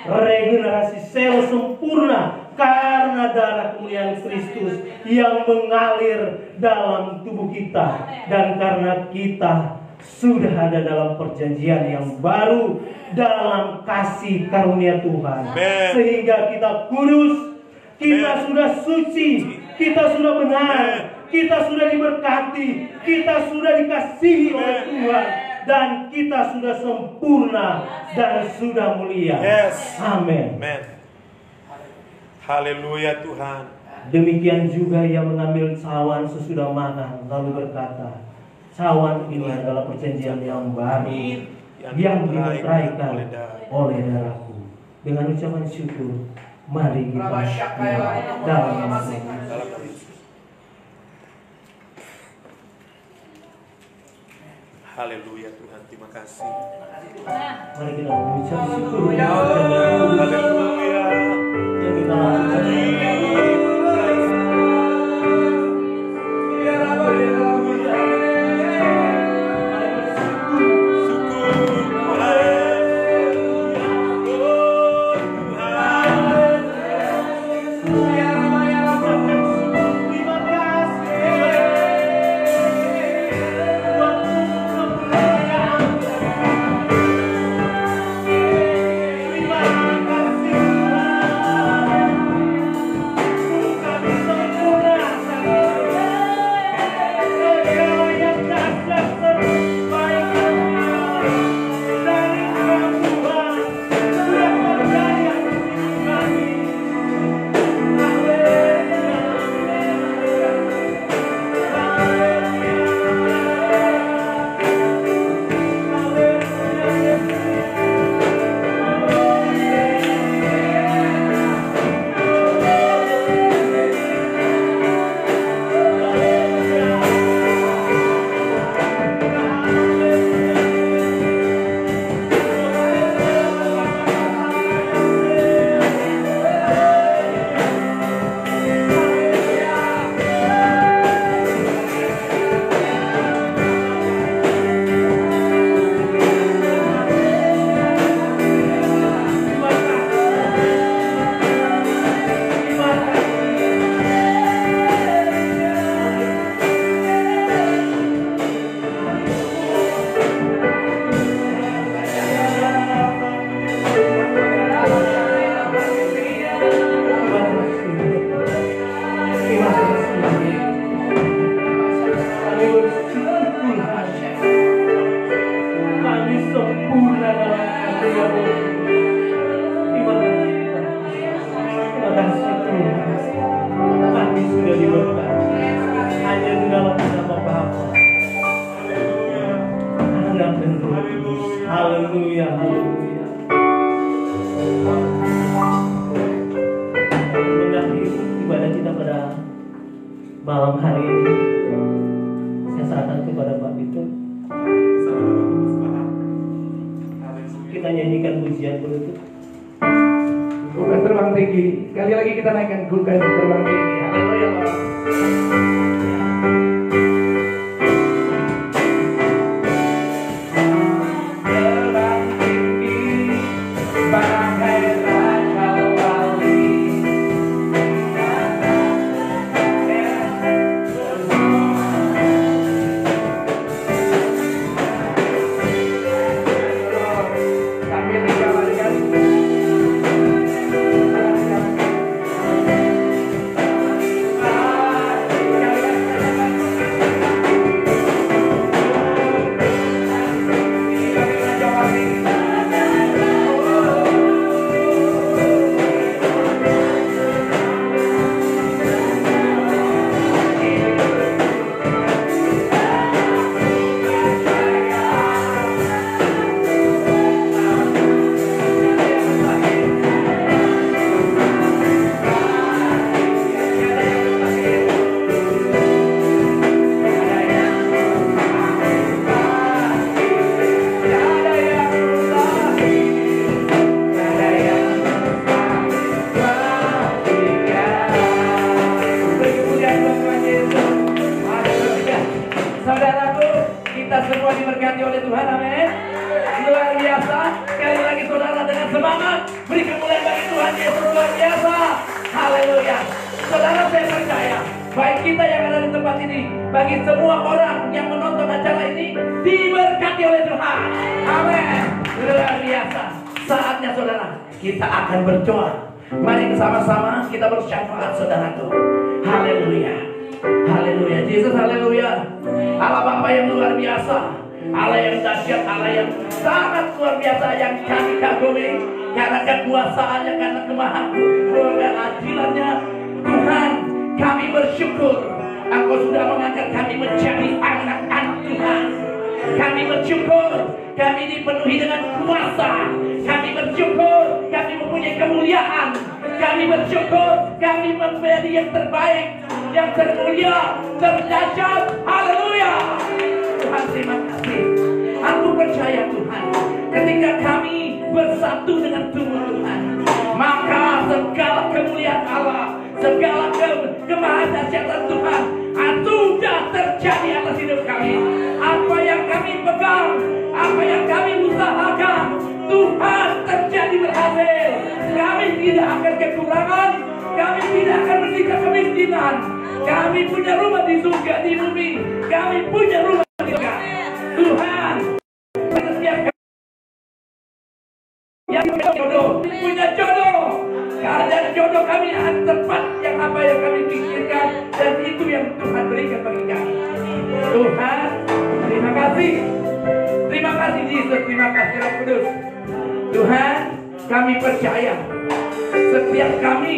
Regenerasi sel sempurna karena darah kemuliaan Kristus yang mengalir dalam tubuh kita, dan karena kita sudah ada dalam perjanjian yang baru dalam kasih karunia Tuhan, sehingga kita kudus, kita sudah suci, kita sudah benar, kita sudah diberkati, kita sudah dikasihi oleh Tuhan, dan kita sudah sempurna dan sudah mulia. Amin. Haleluya Tuhan. Demikian juga ia mengambil cawan sesudah makan, lalu berkata, cawan ini adalah perjanjian yang baru yang dimeteraikan oleh darahku. Dengan ucapan syukur, mari kita dalam nama Yesus. Haleluya Tuhan, terima kasih. Mari kita mengucap syukur. Haleluya. Yang kita lakukan. Haleluya, haleluya. Mengakhiri ibadah kita pada malam hari ini, saya serahkan kepada Pak Vito. Kita nyanyikan pujian penutup. Bukan terbang tinggi. Kali lagi kita naikkan bukan terbang tinggi. Haleluya, Bapak. Kita akan berdoa. Mari bersama-sama kita bersyafaat, saudaraku. Haleluya, haleluya, Yesus, haleluya. Allah Bapa yang luar biasa, Allah yang dahsyat, Allah yang sangat luar biasa, yang kami kagumi karena kekuasaannya, karena kemahaadilannya Tuhan. Kami bersyukur Engkau sudah mengangkat kami menjadi anak-anak Tuhan. Kami bersyukur kami dipenuhi dengan kuasa. Kami bersyukur kami mempunyai kemuliaan. Kami bersyukur kami menjadi yang terbaik, yang termulia, terdahsyat. Haleluya. Tuhan, terima kasih. Aku percaya Tuhan, ketika kami bersatu dengan tubuh Tuhan, maka segala kemuliaan Allah, segala kemahadahsyatan Tuhan sudah terjadi atas hidup kami. Apa yang kami pegang, apa yang kami usahakan, Tuhan terjadi berhasil. Kami tidak akan kekurangan, kami tidak akan menderita kemiskinan. Kami punya rumah di surga, di bumi. Kami punya rumah di surga. Tuhan, setiap yang punya jodoh, keadaan jodoh kami akan tepat yang apa yang kami pikirkan, dan itu yang Tuhan berikan bagi kami. Tuhan, terima kasih. Terima kasih Yesus, terima kasih Roh Kudus. Tuhan, kami percaya setiap kami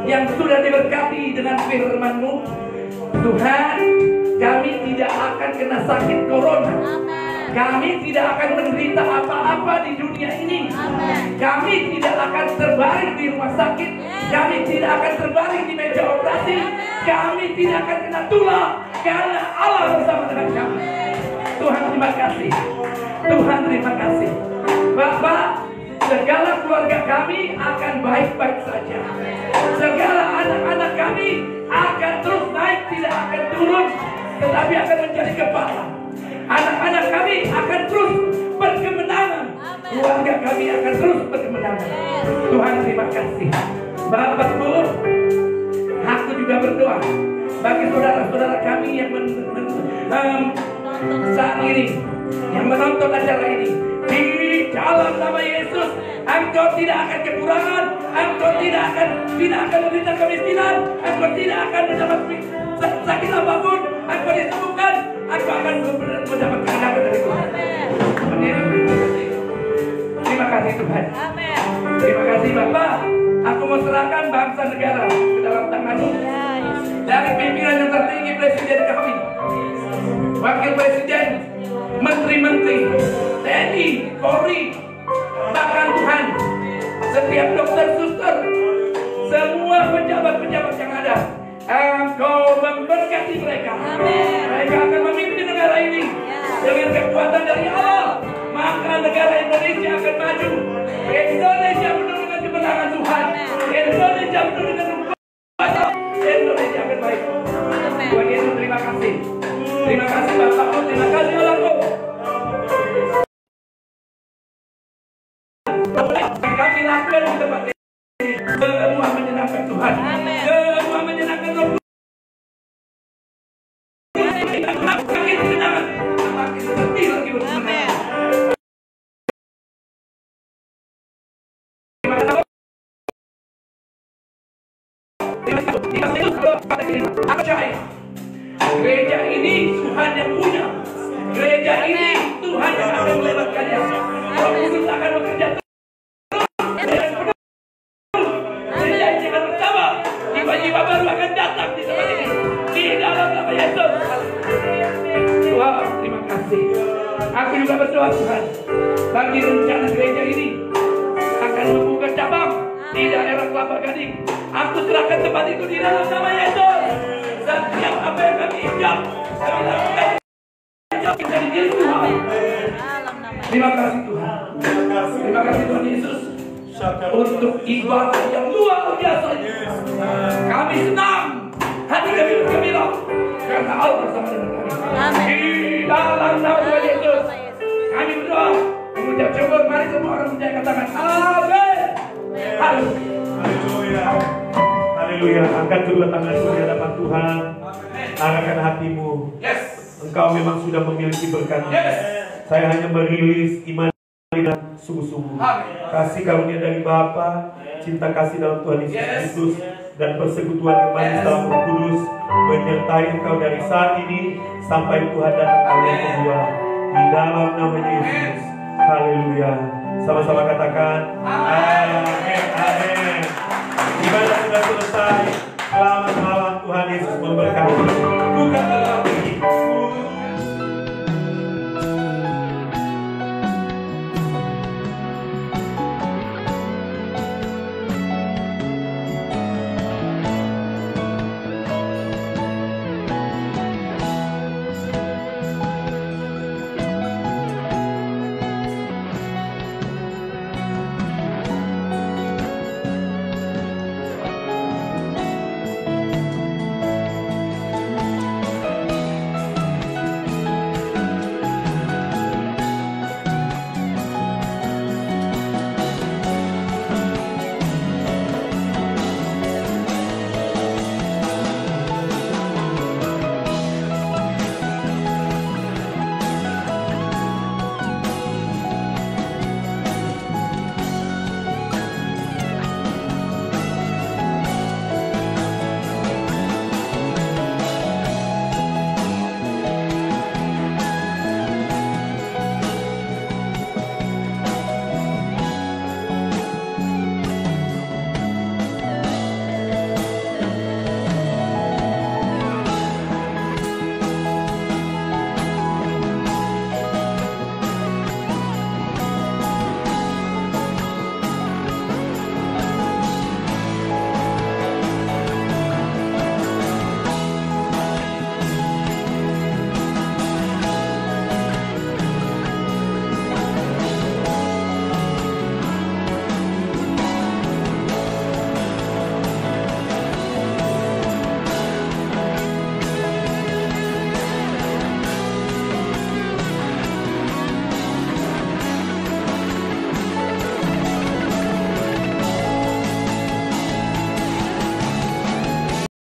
yang sudah diberkati dengan firman-Mu, Tuhan, kami tidak akan kena sakit corona. Kami tidak akan menderita apa-apa di dunia ini. Kami tidak akan terbaring di rumah sakit. Kami tidak akan terbaring di meja operasi. Kami tidak akan kena tulah, karena Allah bersama dengan kami. Tuhan, terima kasih. Tuhan, terima kasih. Bapak, segala keluarga kami akan baik-baik saja. Segala anak-anak kami akan terus naik, tidak akan turun, tetapi akan menjadi kepala. Anak-anak kami akan terus berkemenangan. Keluarga kami akan terus berkemenangan. Tuhan, terima kasih. Bapak, Bu, aku juga berdoa bagi saudara-saudara kami yang saat ini, yang menonton acara ini. Di dalam nama Yesus, engkau tidak akan kekurangan, engkau tidak akan menderita kemiskinan, engkau tidak akan mendapat sakit apapun, engkau disembuhkan, engkau akan mendapat kemenangan dari Tuhan. Terima kasih Tuhan. Terima kasih Bapak. Aku mau serahkan bangsa negara ke dalam tangan-Mu. Dari pimpinan yang tertinggi, Presiden kami, Wakil Presiden, Menteri-Menteri, TNI, Polri, bahkan Tuhan, setiap dokter, suster, semua pejabat-pejabat yang ada, Engkau memberkati mereka. Mereka akan memimpin negara ini dengan kekuatan dari Allah. Maka negara Indonesia akan maju. Indonesia penuh dengan kemenangan Tuhan. Indonesia penuh dengan kuasa. Indonesia akan baik. Tuhan Yesus, terima kasih. Terima kasih Bapakku, terima kasih Allahku. Kami lakukan di tempat ini semua menyenangkan Tuhan. Semua menyenangkan Tuhan. Makin senang, makin seperti lagi bersenang. Aku percaya gereja ini Tuhan yang punya. Gereja ini Tuhan yang akan melebatkannya. Roh Kudus akan bekerja terus dengan penuh. Gereja ini akan bertambah. Jiwa-jiwa baru akan datang di tempat ini. Di dalam nama Yesus. Tuhan, terima kasih. Aku juga berdoa Tuhan, bagi rencana gereja ini akan membuka cabang di daerah Kelapa Gading. Aku serahkan tempat itu di dalam nama Yesus. Setiap apa yang kami injak, kami lakukan dari diri Tuhan. Terima kasih Tuhan. Terima kasih Tuhan Yesus untuk ibadah yang luar biasa. Kami senang, hati kami bergembira karena Allah bersama dengan kami. Di dalam nama Tuhan Yesus kami berdoa mengucap syukur. Mari semua orang percaya katakan amin. Haleluya. Haleluya. Angkat kedua tanganmu di hadapan Tuhan. Arahkan hatimu. Engkau memang sudah memiliki berkat. Saya hanya merilis iman dan sungguh-sungguh kasih karunia dari Bapa, cinta kasih dalam Tuhan Yesus Kristus, dan persekutuan yang manis dalam Roh Kudus menyertai engkau dari saat ini sampai Tuhan datang kali yang kedua. Di dalam nama Yesus. Haleluya. Sama-sama katakan